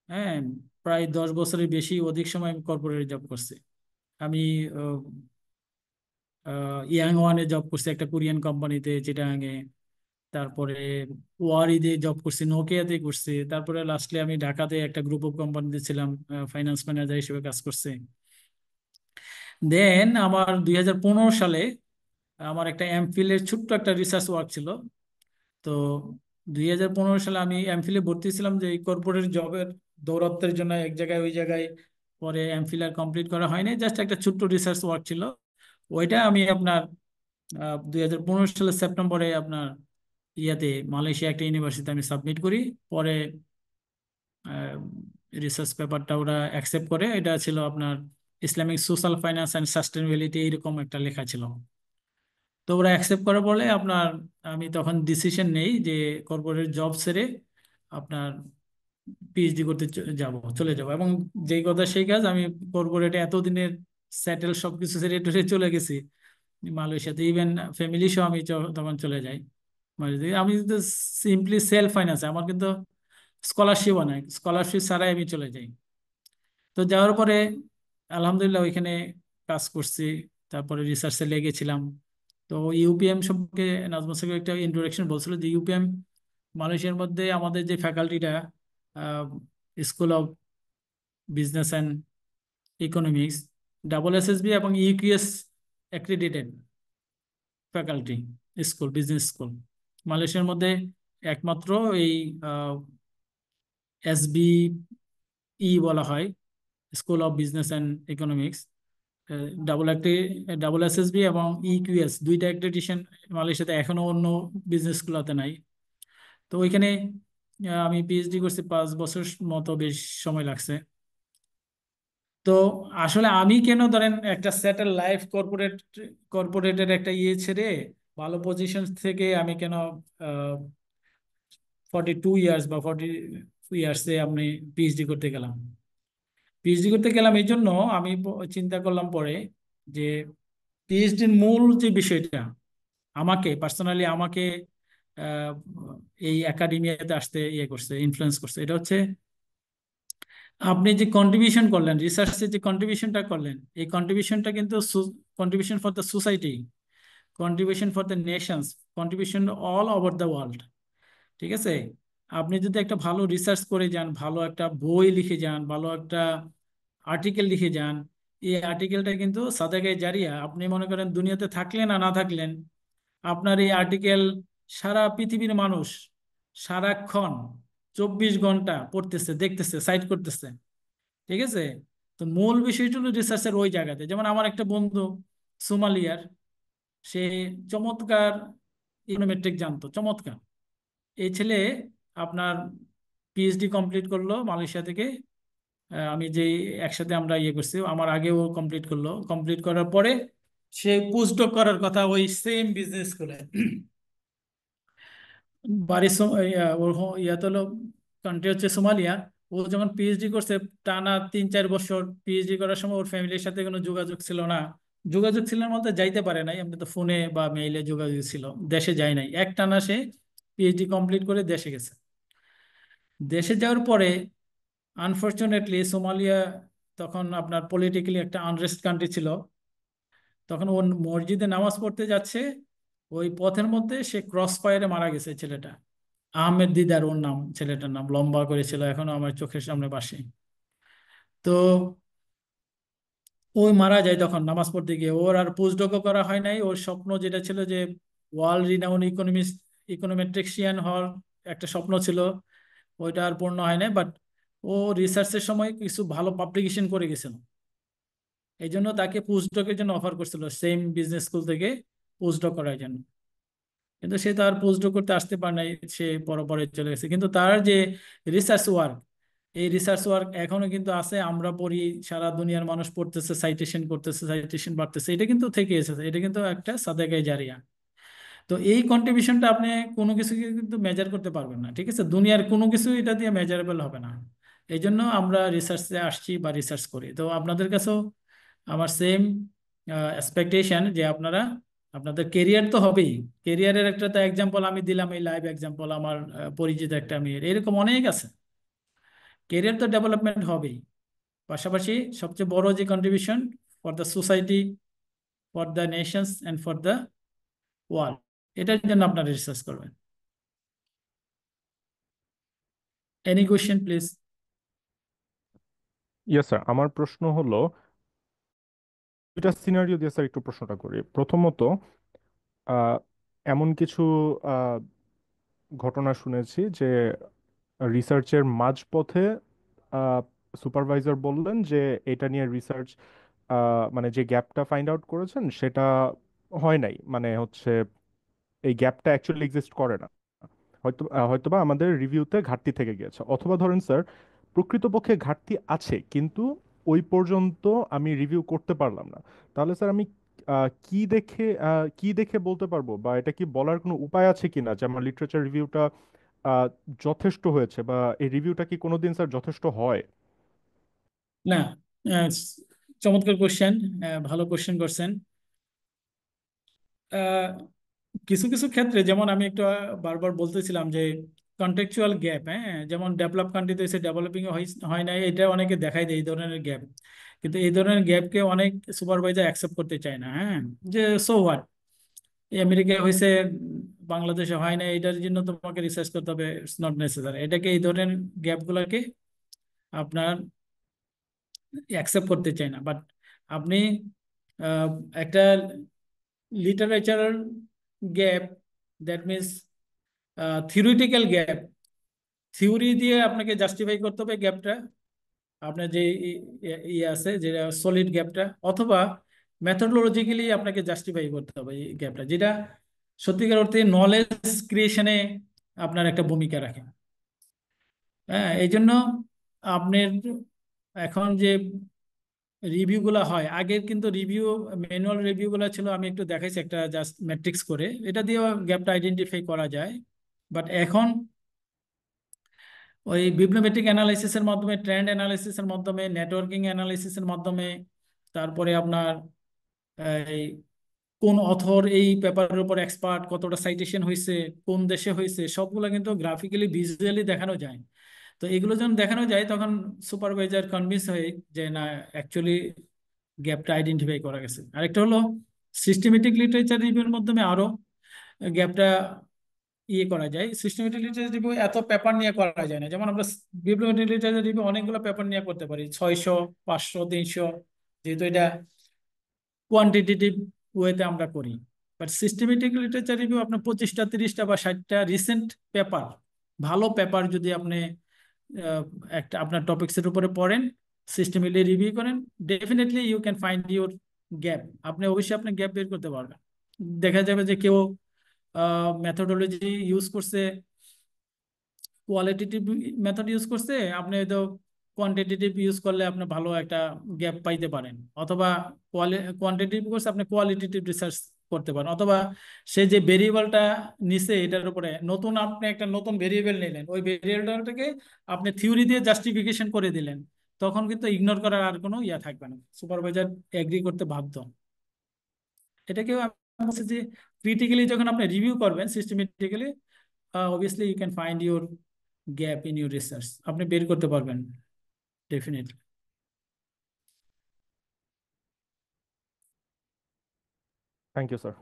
হ্যাঁ, প্রায় 10 বছরের বেশি অধিক সময় আমি কর্পোরেটে জব করছি। আমি ইয়াং ওয়ানে জব করছি, একটা কোরিয়ান কোম্পানিতে চিটাগাঙে। তারপরে ওয়ারিতে জব করছি, নোকিয়াতে করছি। তারপরে লাস্টলি আমি ঢাকাতে একটা গ্রুপ অফ কোম্পানিতে ছিলাম, ফাইন্যান্স ম্যানেজার হিসেবে কাজ করছি। দেন আমার 2015 সালে আমার একটা এমফিলের ছোট্ট একটা রিসার্চ ওয়ার্ক ছিল। তো 2015 সালে আমি এমফিলে ভর্তি ছিলাম যে এই কর্পোরেট জবের দৌরত্বের জন্য এক জায়গায় ওই জায়গায়। পরে এমফিল আর কমপ্লিট করা হয়নি, জাস্ট একটা ছোট্ট রিসার্চ ওয়ার্ক ছিল। ওইটা আমি আপনার 2015 সালের সেপ্টেম্বরে আপনার ইয়াতে মালয়েশিয়া একটা ইউনিভার্সিটিতে আমি সাবমিট করি। পরে রিসার্চ পেপারটা ওরা অ্যাকসেপ্ট করে। এটা ছিল আপনার Islamic social finance and sustainability, এরকম একটা লেখা ছিল। তো ওরা অ্যাকসেপ্ট করার পরে আপনার আমি তখন ডিসিশন নেই যে কর্পোরেট জব ছেড়ে আপনার পিএইচডি করতে চলে যাব। এবং যেই কথা সেই কাজ, আমি কর্পোরেটে এতদিনের সেটেল সবকিছু ছেড়ে টুরে চলে গেছি মালয়েশিয়াতে। ইভেন ফ্যামিলি সহ আমি তখন চলে যাই মালয়েশিয়াতে। আমি কিন্তু সিম্পলি সেলফ ফাইন্যান্স, আমার কিন্তু স্কলারশিপও নাই, স্কলারশিপ ছাড়াই আমি চলে যাই। তো যাওয়ার পরে আলহামদুলিল্লাহ ওইখানে কাজ করছি, তারপরে রিসার্চে লেগেছিলাম। তো ইউপিএম সম্পর্কে নাজমুল সাকিব একটা ইন্ট্রোডাকশন বলছিল যে ইউপিএম মালয়েশিয়ার মধ্যে আমাদের যে ফ্যাকাল্টিটা, school of business and economics, SSB এবং EQUIS accredited faculty school, business school মালয়েশিয়ার মধ্যে একমাত্র এই বলা হয়, school of business and economics. একটি SSB এবং ইকিউএস দুইটা অ্যাক্রেডিটেশন মালয়েশিয়াতে এখনো অন্য বিজনেস গুলোতে নাই। তো ওইখানে আমি পিএইচডি করছি 5 বছর মতো, বেশ সময় লাগছে। তো আসলে আমি কেন ধরেন একটা সেটেল লাইফ কর্পোরেটের একটা ছেড়ে ভালো পজিশন থেকে আমি কেন 42 ইয়ার্স বা 40 ইয়ার্সে আপনি পিএইচডি করতে গেলাম। পিএইচডি করতে গেলাম এই জন্য আমি চিন্তা করলাম পরে যে পিএইচডির মূল যে বিষয়টা আমাকে পার্সোনালি আমাকে আহ, এই একাডেমিয়াতে আসতে করছে, ইনফ্লুয়েন্স করছে, এটা হচ্ছে আপনি যে কন্ট্রিবিউশন করলেন, রিসার্চে যে কন্ট্রিবিউশনটা করলেন, এই কন্ট্রিবিউশনটা কিন্তু contribution for the society, contribution for the Nations, contribution all over the world. ঠিক আছে? আপনি যদি একটা ভালো রিসার্চ করে যান, ভালো একটা বই লিখে যান, ভালো একটা আর্টিকেল লিখে যান, এই আর্টিকেলটা কিন্তু সাদাগায়ে জারিয়া। আপনি মনে করেন দুনিয়াতে থাকলেন আর না থাকলেন, আপনার এই আর্টিকেল সারা পৃথিবীর মানুষ সারাক্ষণ 24 ঘন্টা পড়তেছে, দেখতেছে, সাইট করতেছে। ঠিক আছে? তো মূল বিষয়টা হলো রিসার্চের ওই জায়গাতে। যেমন আমার একটা বন্ধু সোমালিয়ার, সে চমৎকার ইকোনোমেট্রিক জানতো, চমৎকার। এই ছেলে আপনার পিএইচডি কমপ্লিট করলো মালয়েশিয়া থেকে। আমি যে একসাথে আমরা করছি, আমার আগে ও কমপ্লিট করলো। কমপ্লিট করার পরে সে পোস্টডক করার কথা ওই সেম বিজনেস স্কুলে। বাড়ির ওর ইয়াত হলো, কান্ট্রি হচ্ছে সোমালিয়া। ও যখন পিএইচডি করছে টানা 3-4 বছর পিএইচডি করার সময় ওর ফ্যামিলির সাথে কোনো যোগাযোগ ছিল না। যোগাযোগ ছিল না বলতে যাইতে পারে নাই, এমনি তো ফোনে বা মেইলে যোগাযোগ ছিল, দেশে যায় নাই। একটানা সে পিএইচডি কমপ্লিট করে দেশে গেছে। দেশে যাওয়ার পরে আনফরচুনেটলি সোমালিয়া তখন আপনার পলিটিক্যালি একটা আনরেস্ট কান্ট্রি ছিল। তখন ও মসজিদে নামাজ পড়তে যাচ্ছে, ওই পথের মধ্যে সে ক্রস ফায়ারে মারা গেছে ছেলেটা। আহমেদ দিদার ওর নাম, ছেলেটার নাম, লম্বা করেছিল, এখনো আমার চোখের সামনে ভাসে। তো ওই মারা যায় তখন নামাজ পড়তে গিয়ে। ওর আর পোস্টডকও করা হয় নাই। ওর স্বপ্ন যেটা ছিল যে ওয়ার্ল্ড রিনাউন ইকোনোমেট্রিক্সিয়ান হওয়ার একটা স্বপ্ন ছিল, ওইটা আর পূর্ণ হয় নাই। বাট ও রিসার্চের সময় কিছু ভালো পাবলিকেশন করে গেছিল, এই জন্য তাকে পোস্টডকের জন্য অফার করছিল সেম বিজনেস স্কুল থেকে, পোস্টডক করার জন্য। কিন্তু সে তো আর পোস্টডক করতে আসতে পারে নাই, সে পরে চলে গেছে। কিন্তু তার যে রিসার্চ ওয়ার্ক, এই রিসার্চ ওয়ার্ক এখনো কিন্তু আছে, আমরা পড়ি, সারা দুনিয়ার মানুষ পড়তেছে, সাইটেশন করতেছে, সাইটেশন বাড়তেছে, এটা কিন্তু থেকে এসেছে, এটা কিন্তু একটা সাদাগায়ে জারিয়া। তো এই কন্ট্রিবিউশনটা আপনি কোনো কিছু কিন্তু মেজার করতে পারবেন না। ঠিক আছে? দুনিয়ার কোনো কিছু এটা দিয়ে মেজারেবল হবে না। এই জন্য আমরা রিসার্চে আসছি বা রিসার্চ করি। তো আপনাদের কাছেও আমার সেম এক্সপেকটেশন যে আপনারা, আপনাদের কেরিয়ার তো হবেই। কেরিয়ারের একটা তো এক্সাম্পল আমি দিলাম, এই লাইভ এক্সাম্পল আমার পরিচিত একটা মেয়ের, এরকম অনেক আছে। কেরিয়ার তো ডেভেলপমেন্ট হবেই, পাশাপাশি সবচেয়ে বড় যে contribution for the society, for the Nations and for the world, এটার জন্য আপনারা রিসার্চ করবেন। Any question please? Yes sir, আমার প্রশ্ন হলো দুইটা সিনারিও দিয়ে স্যার একটু প্রশ্নটা করি। প্রথমত, আহ, এমন কিছু আহ, ঘটনা শুনেছি যে রিসার্চের মাঝপথে সুপারভাইজার বললেন যে এটা নিয়ে রিসার্চ, মানে যে গ্যাপটা ফাইন্ড আউট করেছেন সেটা হয় নাই, মানে হচ্ছে এই গ্যাপটা অ্যাকচুয়ালি এক্সিস্ট করে না, হয়তোবা আমাদের রিভিউতে ঘাটতি থেকে গিয়েছে। অথবা ধরেন স্যার, প্রকৃতপক্ষে ঘাটতি আছে কিন্তু ওই পর্যন্ত আমি রিভিউ করতে পারলাম না। তাহলে স্যার আমি কি দেখে বলতে পারবো, বা এটা কি বলার কোনো উপায় আছে কিনা যে আমার লিটারেচার রিভিউটা যথেষ্ট হয়েছে, বা এই রিভিউটা কি কোনোদিন স্যার যথেষ্ট হয়? না, আহ, চমৎকার কোশ্চেন, ভালো কোশ্চেন করছেন। আহ, কিছু কিছু ক্ষেত্রে যেমন আমি একটু বারবার বলতেছিলাম যে কন্টেকচুয়াল গ্যাপ, হ্যাঁ, যেমন ডেভেলপ কান্ট্রিতে এসে ডেভেলপিং হয় নাই, এটা অনেকে দেখাই দেয় এই ধরনের গ্যাপ। কিন্তু এই ধরনের গ্যাপকে অনেক সুপারভাইজার অ্যাকসেপ্ট করতে চায় না, হ্যাঁ, যে সো হোয়াট, আমেরিকায় হয়েছে, বাংলাদেশে হয় না, এটার জন্য তোমাকে রিসার্চ করতে হবে, ইটস নট নেসেসারি। এটাকে, এই ধরনের গ্যাপগুলোকে আপনার অ্যাকসেপ্ট করতে চায় না। বাট আপনি আহ, একটা literature gap, that means theoretical gap, theory দিয়ে আপনাকে জাস্টিফাই করতে হবে গ্যাপটা, আপনার যে ইয়ে আছে, যে সলিড গ্যাপটা, অথবা মেথডোলজিক্যালি আপনাকে জাস্টিফাই করতে হবে এই গ্যাপটা, যেটা সত্যিকার অর্থে নলেজ ক্রিয়েশনে আপনার একটা ভূমিকা রাখে। হ্যাঁ, এই জন্য আপনার এখন যে রিভিউ গুলা হয়, আগের কিন্তু রিভিউ, ম্যানুয়াল রিভিউ গুলা ছিল, আমি একটু দেখাইছি একটা জাস্ট ম্যাট্রিক্স করে, এটা দিয়েও গ্যাপটা আইডেন্টিফাই করা যায়। বাট এখন ওই বিবলিওমেট্রিক অ্যানালাইসিসের মাধ্যমে, ট্রেন্ড অ্যানালাইসিসের মাধ্যমে, নেটওয়ার্কিং অ্যানালাইসিসের মাধ্যমে, তারপরে আপনার এই কোন অথর এই পেপারের উপর এক্সপার্ট, কতটা সাইটেশন হয়েছে, কোন দেশে হয়েছে, সবগুলো কিন্তু গ্রাফিক্যালি ভিজুয়ালি দেখানো যায়। তো এগুলো যখন দেখানো যায় তখন সুপারভাইজার কনভিন্স হয়ে যে না, অ্যাকচুয়ালি গ্যাপটা আইডেন্টিফাই করা গেছে। আরেকটা হলো সিস্টেমেটিক লিটারেচার রিভিউর মাধ্যমে আরো গ্যাপটা ইয়ে করা যায়। সিস্টেমেটিক লিটারেচার রিভিউ এত পেপার নিয়ে করা যায় না, যেমন আমরা বিবলিওমেট্রিক লিটারেচার রিভিউ অনেকগুলো পেপার নিয়ে করতে পারি, 600, 500, 300, যেহেতু এটা কোয়ান্টিটেটিভ ওয়েতে আমরা করি। বাট সিস্টেমেটিক লিটারেচার রিভিউ আপনার 25টা, 30টা বা 60টা রিসেন্ট পেপার, ভালো পেপার যদি আপনি আহ, একটা আপনার টপিক্সের উপরে পড়েন, সিস্টেমেটিক রিভিউ করেন, definitely you can find your gap. আপনি অবশ্যই আপনি গ্যাপ বের করতে পারবেন। দেখা যাবে যে কেউ মেথোডোলজি ইউজ করছে, কোয়ালিটেটিভ মেথড ইউজ করছে, আপনি হয়তো কোয়ান্টিটেটিভ ইউজ করলে আপনি ভালো একটা গ্যাপ পাইতে পারেন, অথবা কোয়ান্টিটেটিভ করছে, আপনি কোয়ালিটেটিভ রিসার্চ করতে পারেন, অথবা সে যে ভেরিয়েবলটা নিছে এটার উপরে নতুন, আপনি একটা নতুন ভেরিয়েবল নিলেন, ওই ভেরিয়েবলটাকে আপনি থিওরি দিয়ে জাস্টিফিকেশন করে দিলেন, তখন কিন্তু ইগনোর করার আর কোনো ইয়া থাকবে না, সুপারভাইজার এগ্রি করতে বাধ্য। এটাকেও আমি বলছি যে ক্রিটিক্যালি যখন আপনি রিভিউ করবেন systematically, obviously you can find your gap in your research, আপনি বের করতে পারবেন ডেফিনেটলি। Thank you sir.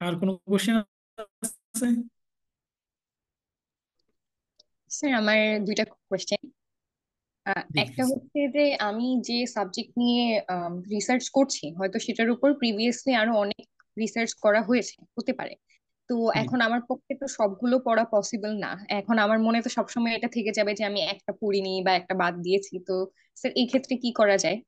আর কোনো কোশ্চেন আছে? স্যার আমার দুইটা কোয়েশ্চেন। জি একটা please। হচ্ছে যে আমি যে সাবজেক্ট নিয়ে রিসার্চ করছি, হয়তো সেটার উপর প্রিভিয়াসলি আরো অনেক রিসার্চ করা হয়েছে, হতে পারে। তো জি। এখন আমার পক্ষে তো সবগুলো পড়া পসিবল না, এখন আমার মনে তো সবসময় এটা থেকে যাবে যে আমি একটা পড়িনি বা একটা বাদ দিয়েছি। তো স্যার এই ক্ষেত্রে কি করা যায়?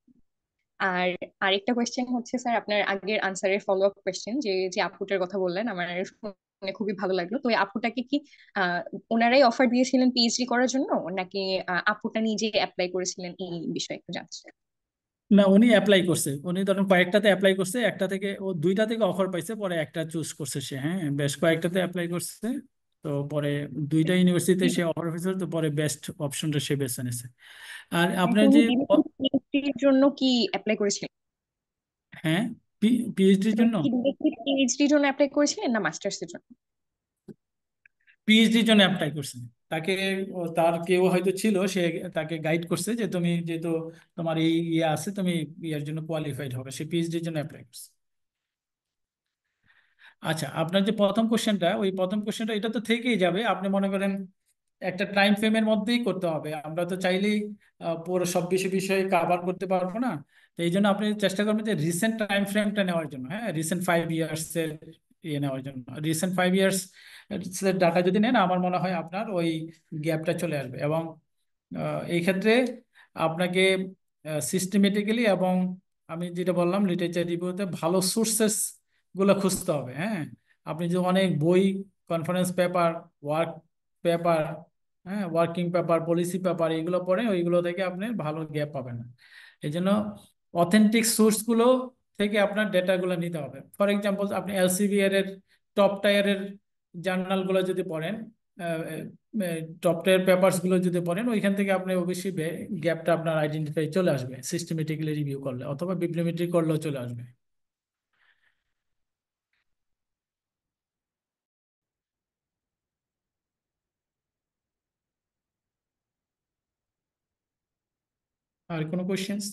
আর আরেকটা কোয়েশ্চেন হচ্ছে স্যার, আপনার আগের আনসারের ফলো আপ কোয়েশ্চেন, যে যে আপুটার কথা বললেন, আমার শুনে খুবই ভালো লাগলো। তো ওই আপুটাকে কি আহ ওনারাই অফার দিয়েছিলেন পিএইচডি করার জন্য, নাকি আপুটা নিজে অ্যাপ্লাই করেছিলেন? এই বিষয়ে একটু জানতে চাই। না, উনি অ্যাপ্লাই করছে, উনি ধরেন কয়েকটাতে অ্যাপ্লাই করছে, একটা থেকে ও দুইটা থেকে অফার পাইছে, পরে একটা চুজ করছে সে, হ্যাঁ, বেশ কয়েকটাতে অ্যাপ্লাই করছে। তো পরে দুইটা ইউনিভার্সিটিতে সে অফার পেয়েছে, তো পরে বেস্ট অপশনটা সে বেছে নিছে। আর আপনার উনি যে পিএইচডির জন্য কি অ্যাপ্লাই করেছিলেন? হ্যাঁ, পিএইচডির জন্য, পিএইচডির জন্য অ্যাপ্লাই করেছিলেন না মাস্টার্স এর জন্য? পিএইচডির জন্য অ্যাপ্লাই করছে। তাকে তার কেউ হয়তো ছিল, সে তাকে গাইড করছে যে তুমি যেহেতু তোমার এই ইয়ে আছে, তুমি ইয়ার জন্য কোয়ালিফাইড হবে, সে পিএইচডির জন্য অ্যাপ্লাই করছে। আচ্ছা, আপনার যে প্রথম কোশ্চেনটা, ওই প্রথম কোশ্চেনটা এটা তো থেকেই যাবে। আপনি মনে করেন একটা টাইম ফ্রেমের মধ্যেই করতে হবে। আমরা তো চাইলেই পুরো সব বিষয় কাভার করতে পারবো না। তো এই জন্য আপনি চেষ্টা করবেন যে রিসেন্ট টাইম ফ্রেমটা নেওয়ার জন্য, হ্যাঁ, রিসেন্ট 5 ইয়ার্স এর নেওয়ার জন্য। রিসেন্ট 5 ইয়ার্স এর ডাটা যদি নেন, আমার মনে হয় আপনার ওই গ্যাপটা চলে আসবে। এবং এই ক্ষেত্রে আপনাকে সিস্টেমেটিক্যালি, এবং আমি যেটা বললাম লিটারেচার রিভিউতে ভালো সোর্সেস গুলো খুঁজতে হবে। হ্যাঁ, আপনি যে অনেক বই, কনফারেন্স পেপার, ওয়ার্ক পেপার, হ্যাঁ, ওয়ার্কিং পেপার, পলিসি পেপার এগুলো পড়ে, ওইগুলো থেকে আপনি ভালো গ্যাপ পাবেন না। এই জন্য অথেন্টিক সোর্সগুলো থেকে আপনার ডেটাগুলো নিতে হবে। ফর এক্সাম্পল, আপনি এলসিভিআর এর টপ টায়ারের জার্নালগুলো যদি পড়েন, টপ টায়ার পেপারস গুলো যদি পড়েন, ওইখান থেকে আপনি অবশ্যই গ্যাপটা আপনার আইডেন্টিফাই চলে আসবে সিস্টেমেটিক্যালি রিভিউ করলে, অথবা বিবলিওমেট্রি করলেও চলে আসবে। আর কোনো questions?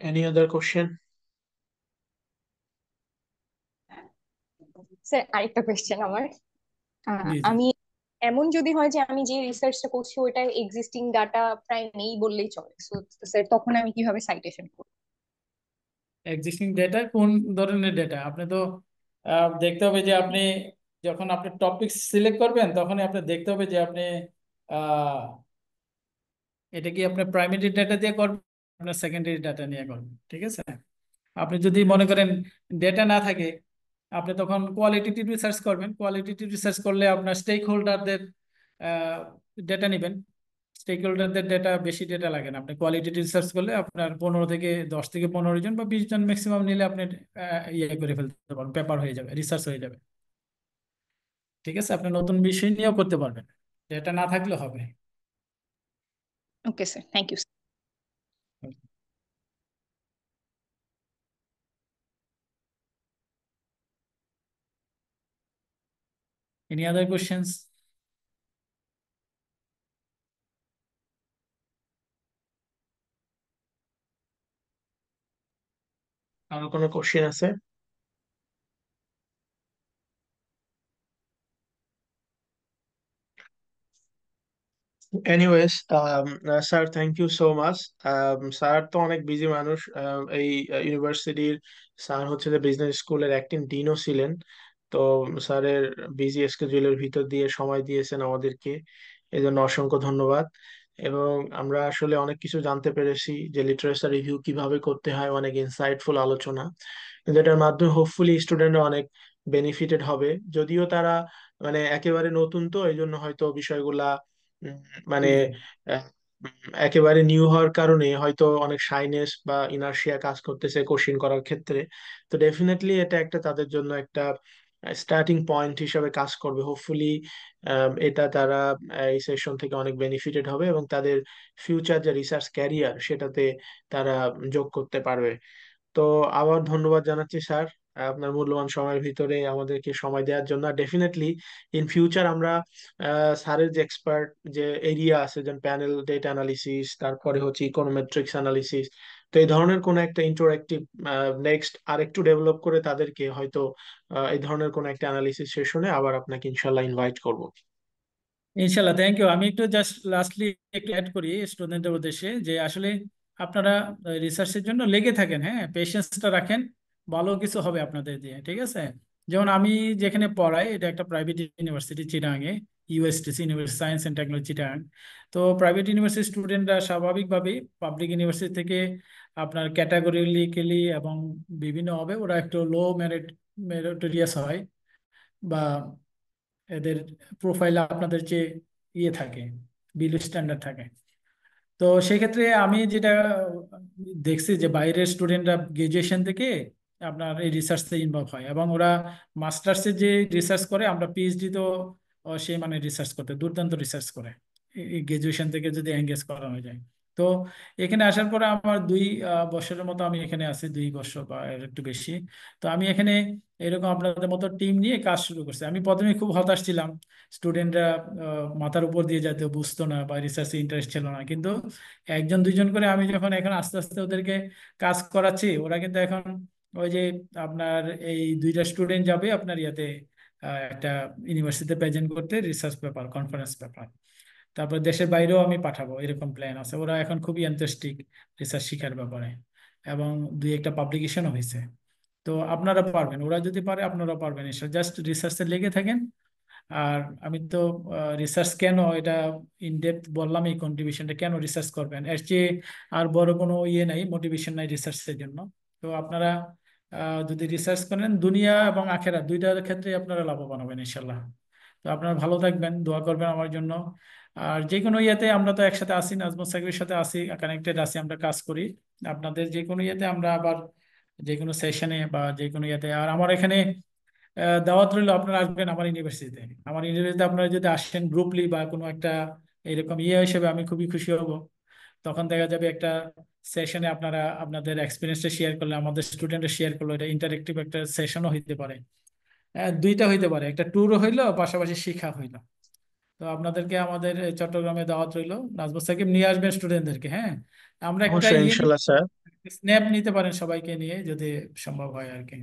Any other question? Sir আরেকটা কোয়েশ্চেন আমার। জি জি। আমি এমন যদি হয় যে আমি যে রিসার্চটা করছি ওইটা এক্সিস্টিং ডাটা প্রায় নেই বললেই চলে, সো স্যার তখন আমি কিভাবে সাইটেশন করব? এক্সিস্টিং ডেটা কোন ধরনের ডেটা? আপনি তো দেখতে হবে যে আপনি যখন আপনি টপিক সিলেক্ট করবেন, তখনই আপনি দেখতে হবে যে আপনি আহ, এটা কি আপনার প্রাইমারি ডাটা দিয়ে করবেন, আপনার সেকেন্ডারি ডাটা নিয়ে করবেন। ঠিক আছে, আপনি যদি মনে করেন ডেটা না থাকে, আপনি তখন কোয়ালিটেটিভ রিসার্চ করবেন। কোয়ালিটেটিভ রিসার্চ করলে আপনার স্টেক হোল্ডারদের ডেটা নেবেন। স্টেক হোল্ডারদের ডেটা, বেশি ডেটা লাগে না। আপনি কোয়ালিটেটিভ রিসার্চ করলে আপনার 10 থেকে 15 জন বা 20 জন ম্যাক্সিমাম নিলে আপনি ইয়ে করে ফেলতে পারবেন, পেপার হয়ে যাবে, রিসার্চ হয়ে যাবে। ঠিক আছে, আপনি নতুন বিষয় নিয়েও করতে পারবেন, ডেটা না থাকলে হবে। Okay sir, thank you. Any other questions? আর কোনো কোশ্চেন আছে? Anyways, sir thank you so much. Sir তো অনেক বিজি মানুষ। এই ইউনিভার্সিটির স্যার হচ্ছে যে বিজনেস স্কুলের অ্যাক্টিং ডিনও ছিলেন। তো স্যারের বিজি স্কেজুলের ভিতর দিয়ে সময় দিয়েছেন আমাদেরকে, এই জন্য অসংখ্য ধন্যবাদ। এবং আমরা আসলে অনেক কিছু জানতে পেরেছি যে লিটারেচার রিভিউ কিভাবে করতে হয়, অনেক ইনসাইটফুল আলোচনা। কিন্তু এটার মাধ্যমে হোপফুলি স্টুডেন্টরা অনেক বেনিফিটেড হবে, যদিও তারা মানে একেবারে নতুন, তো এই জন্য হয়তো বিষয়গুলা উম, মানে জি জি। আহ, একেবারে নিউ হওয়ার কারণে হয়তো অনেক শাইনেস বা ইনার্শিয়া কাজ করতেছে কোশ্চিন করার ক্ষেত্রে। তো ডেফিনেটলি এটা একটা তাদের জন্য একটা স্টার্টিং পয়েন্ট হিসাবে কাজ করবে হোপফুলি। এটা তারা এই সেশন থেকে অনেক বেনিফিটেড হবে এবং তাদের ফিউচার যে রিসার্চ ক্যারিয়ার সেটাতে তারা যোগ করতে পারবে। তো আবার ধন্যবাদ জানাচ্ছি স্যার, আপনার মূল্যবান সময়ের ভিতরে আমাদেরকে সময় দেওয়ার জন্য। ডেফিনেটলি ইন ফিউচার আমরা স্যারের যে এক্সপার্ট যে এরিয়া আছে, যেমন প্যানেল ডেটা অ্যানালিসিস, তারপরে হচ্ছে ইকোনোমেট্রিক্স অ্যানালিসিস, তো এই ধরনের কোন একটা ইন্টারেক্টিভ নেক্সট আর একটু ডেভেলপ করে তাদেরকে হয়তো এই ধরনের কোন একটা অ্যানালিসিস সেশনে আবার আপনাকে ইনশাল্লাহ ইনভাইট করব। ইনশাল্লাহ, থ্যাংক ইউ। আমি একটু জাস্ট লাস্টলি একটু অ্যাড করি স্টুডেন্টদের উদ্দেশ্যে, যে আসলে আপনারা রিসার্চের জন্য লেগে থাকেন, হ্যাঁ, পেশেন্সটা রাখেন, ভালো কিছু হবে আপনাদের দিয়ে। ঠিক আছে, যেমন আমি যেখানে পড়াই, এটা একটা প্রাইভেট ইউনিভার্সিটি চিটাগাংয়ে, USTC, university science and technology Chittagong. তো প্রাইভেট ইউনিভার্সিটি স্টুডেন্টরা স্বাভাবিকভাবেই পাবলিক ইউনিভার্সিটি থেকে আপনার ক্যাটাগরিক্যালি এবং বিভিন্নভাবে ওরা একটু লো মেরিটোরিয়াস হয়, বা এদের প্রোফাইল আপনাদের চেয়ে ইয়ে থাকে, বিলো স্ট্যান্ডার্ড থাকে। তো সেক্ষেত্রে আমি যেটা দেখছি যে বাইরের স্টুডেন্টরা গ্রাজুয়েশন থেকে আপনার এই রিসার্চে ইনভলভ হয়, এবং ওরা মাস্টার্সে যে রিসার্চ করে, আমরা পিএইচডি তো সেই মানে রিসার্চ করতে দুর্দান্ত রিসার্চ করে, এই গ্রাজুয়েশন থেকে যদি এঙ্গেজ করানো যায়। তো এখানে আসার পরে আমার 2 বছরের মতো আমি এখানে আছি, 2 বছর বা এর একটু বেশি। তো আমি এখানে এরকম আপনাদের মতো টিম নিয়ে কাজ শুরু করছি। আমি প্রথমে খুব হতাশ ছিলাম, স্টুডেন্টরা মাথার উপর দিয়ে যেতে বুঝতো না বা রিসার্চে ইন্টারেস্ট ছিল না, কিন্তু 1 2 জন করে আমি যখন এখন আস্তে আস্তে ওদেরকে কাজ করাচ্ছি, ওরা কিন্তু এখন ওই যে আপনার এই 2টা স্টুডেন্ট যাবে আপনার ইয়াতে একটা ইউনিভার্সিটিতে প্রেজেন্ট করতে, রিসার্চ পেপার, কনফারেন্স পেপার। তারপর দেশের বাইরেও আমি পাঠাবো, এরকম প্ল্যান আছে। ওরা এখন খুবই এন্থুসিয়াস্টিক রিসার্চ শিখার ব্যাপারে, এবং দুই একটা পাবলিকেশনও হয়েছে। তো আপনারা পারবেন, ওরা যদি পারে আপনারা পারবেন, এসব জাস্ট রিসার্চে লেগে থাকেন। আর আমি তো রিসার্চ কেন, এটা ইন ডেপথ বললাম, এই কন্ট্রিবিউশনটা কেন রিসার্চ করবেন, এর চেয়ে আর বড় কোনো ইয়ে নাই, মোটিভেশন নাই রিসার্চের জন্য। তো আপনারা যদি রিসার্চ করেন, দুনিয়া এবং আখেরা দুইটার ক্ষেত্রে আপনারা লাভবান হবেন ইনশাল্লাহ। তো আপনারা ভালো থাকবেন, দোয়া করবেন আমার জন্য। আর যে কোনো ইয়েতে আমরা তো একসাথে আছি, নাজমুল সাকিবের সাথে আছি, কানেক্টেড আছি, আমরা কাজ করি। আপনাদের যে কোনো ইয়েতে আমরা আবার যে কোনো সেশনে বা যে কোনো ইয়েতে, আর আমার এখানে দাওয়াত রইল, আপনারা আসবেন আমার ইউনিভার্সিটিতে। আমার ইউনিভার্সিটিতে আপনারা যদি আসেন গ্রুপলি বা কোনো একটা এরকম ইয়ে হিসেবে, আমি খুবই খুশি হব। তখন দেখা যাবে একটা সেশনে আপনারা আপনাদের এক্সপিরিয়েন্সটা শেয়ার করলে, আমাদের স্টুডেন্টরা শেয়ার করলো, এটা ইন্টারেক্টিভ একটা সেশনও হইতে পারে। দুইটা হইতে পারে, একটা ট্যুরও হইলো, পাশাপাশি শিক্ষা হইলো। তো আপনাদেরকে আমাদের চট্টগ্রামে দাওয়াত রইলো, নাজমুল সাকিব নিয়ে আসবেন স্টুডেন্টদেরকে, হ্যাঁ। আমরা একটা অবশ্যই ইয়ে ইনশাল্লাহ স্যার। স্ন্যাপ নিতে পারেন সবাইকে নিয়ে, যদি সম্ভব হয় আর কি।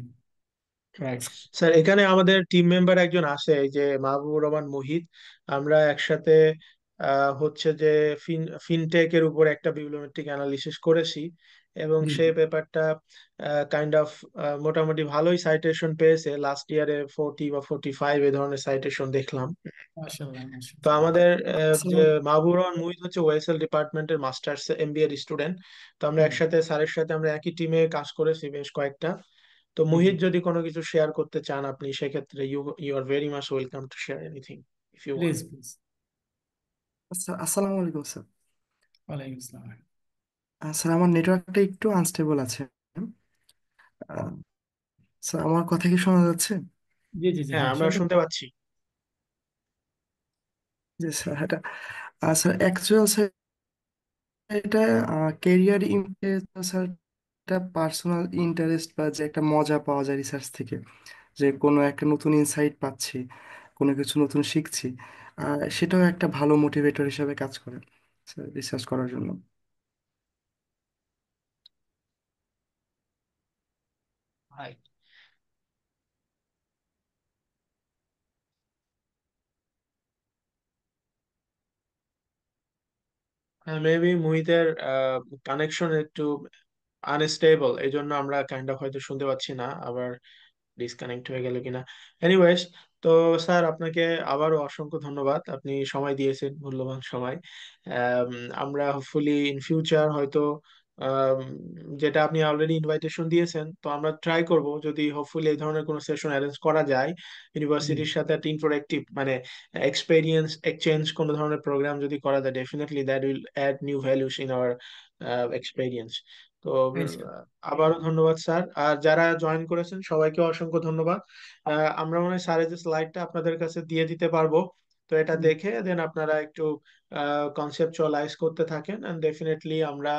রাইট স্যার, এখানে আমাদের টিম মেম্বার একজন আছে, এই যে মাহবুবুর রহমান মুহিত। আমরা একসাথে হচ্ছে যে ফিনটেক এর উপর একটা বিব্লিওমেট্রিক অ্যানালিসিস করেছি, এবং জি, সেই পেপারটা কাইন্ড অফ মোটামুটি ভালোই সাইটেশন পেয়েছে। লাস্ট ইয়ারে 40 বা 45 এই ধরনের সাইটেশন দেখলাম। মাশাআল্লাহ তো মাশাআল্লাহ। আমাদের যে আসসালাম মাহবুবুর রহমান মুহিত হচ্ছে ওয়েসেল ডিপার্টমেন্টের মাস্টার্স এমবিএ এর স্টুডেন্ট। তো আমরা হুম, একসাথে স্যারের সাথে আমরা একই টিমে কাজ করেছি বেশ কয়েকটা। তো জি জি, মুহিত যদি কোনো কিছু শেয়ার করতে চান আপনি, সেক্ষেত্রে you you are very much welcome to share anything if you want. Please please. আসসালামু আলাইকুম স্যার। ওয়ালাইকুম আসসালাম। স্যার আমার নেটওয়ার্কটা একটু আনস্টেবল আছে। আহ, স্যার আমার কথা কি শোনা যাচ্ছে? জি জি জি, হ্যাঁ, হ্যাঁ আমরা শুনতে শুনতে পাচ্ছি। জি স্যার, এটা স্যার অ্যাকচুয়াল স্যার, এটা কেরিয়ার স্যার, এটা পার্সোনাল ইন্টারেস্ট বা যে একটা মজা পাওয়া যায় রিসার্চ থেকে, যে কোনো একটা নতুন ইনসাইট পাচ্ছি, কোনো কিছু নতুন শিখছি, সেটাও একটা ভালো মোটিভেটর হিসাবে কাজ করে স্যার রিসার্চ করার জন্য। রাইট। মেবি মুহিতের কানেকশন একটু আনস্টেবল, এই জন্য আমরা কাইন্ড অফ হয়তো শুনতে পাচ্ছি না, আবার ডিসকানেক্ট হয়ে গেল কিনা। এনিওয়েজ, তো স্যার আপনাকে আবারও অসংখ্য ধন্যবাদ, আপনি সময় দিয়েছেন, মূল্যবান সময়। আম, আমরা হোপফুলি ইন ফিউচার হয়তো আম, যেটা আপনি অলরেডি ইনভাইটেশন দিয়েছেন, তো আমরা ট্রাই করব যদি হোপফুলি এই ধরনের কোনো সেশন অ্যারেঞ্জ করা যায় জি। ইউনিভার্সিটির সাথে একটা ইন্টারেক্টিভ, মানে এক্সপেরিয়েন্স এক্সচেঞ্জ কোনো ধরনের প্রোগ্রাম যদি করা যায়, definitely that will add new values in our experience. তো ইনশাআল্লাহ। আবারও ধন্যবাদ স্যার, আর যারা জয়েন করেছেন সবাইকে অসংখ্য ধন্যবাদ। আমরা মনে হয় স্যারের যে স্লাইডটা আপনাদের কাছে দিয়ে দিতে পারবো, তো এটা হুম, দেখে দেন আপনারা একটু কনসেপচুয়ালাইজ করতে থাকেন, এন্ড ডেফিনেটলি আমরা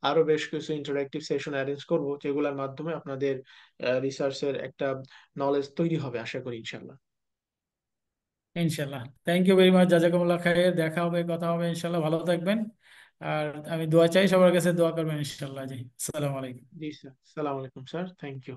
আরো বেশ কিছু ইন্টারেক্টিভ সেশন অ্যারেঞ্জ করব, যেগুলোর মাধ্যমে আপনাদের রিসার্চের একটা নলেজ তৈরি হবে আশা করি ইনশাল্লাহ। ইনশাআল্লাহ, থ্যাংক ইউ ভেরি মাচ, জাজাকুমুল্লাহ খাইর, দেখা হবে, কথা হবে ইনশাআল্লাহ, ভালো থাকবেন। আর আমি দোয়া চাই, সবার কাছে দোয়া করবেন ইনশাআল্লাহ। জি, আসসালামু আলাইকুম। জি স্যার, সালাম আলাইকুম স্যার, থ্যাংক ইউ।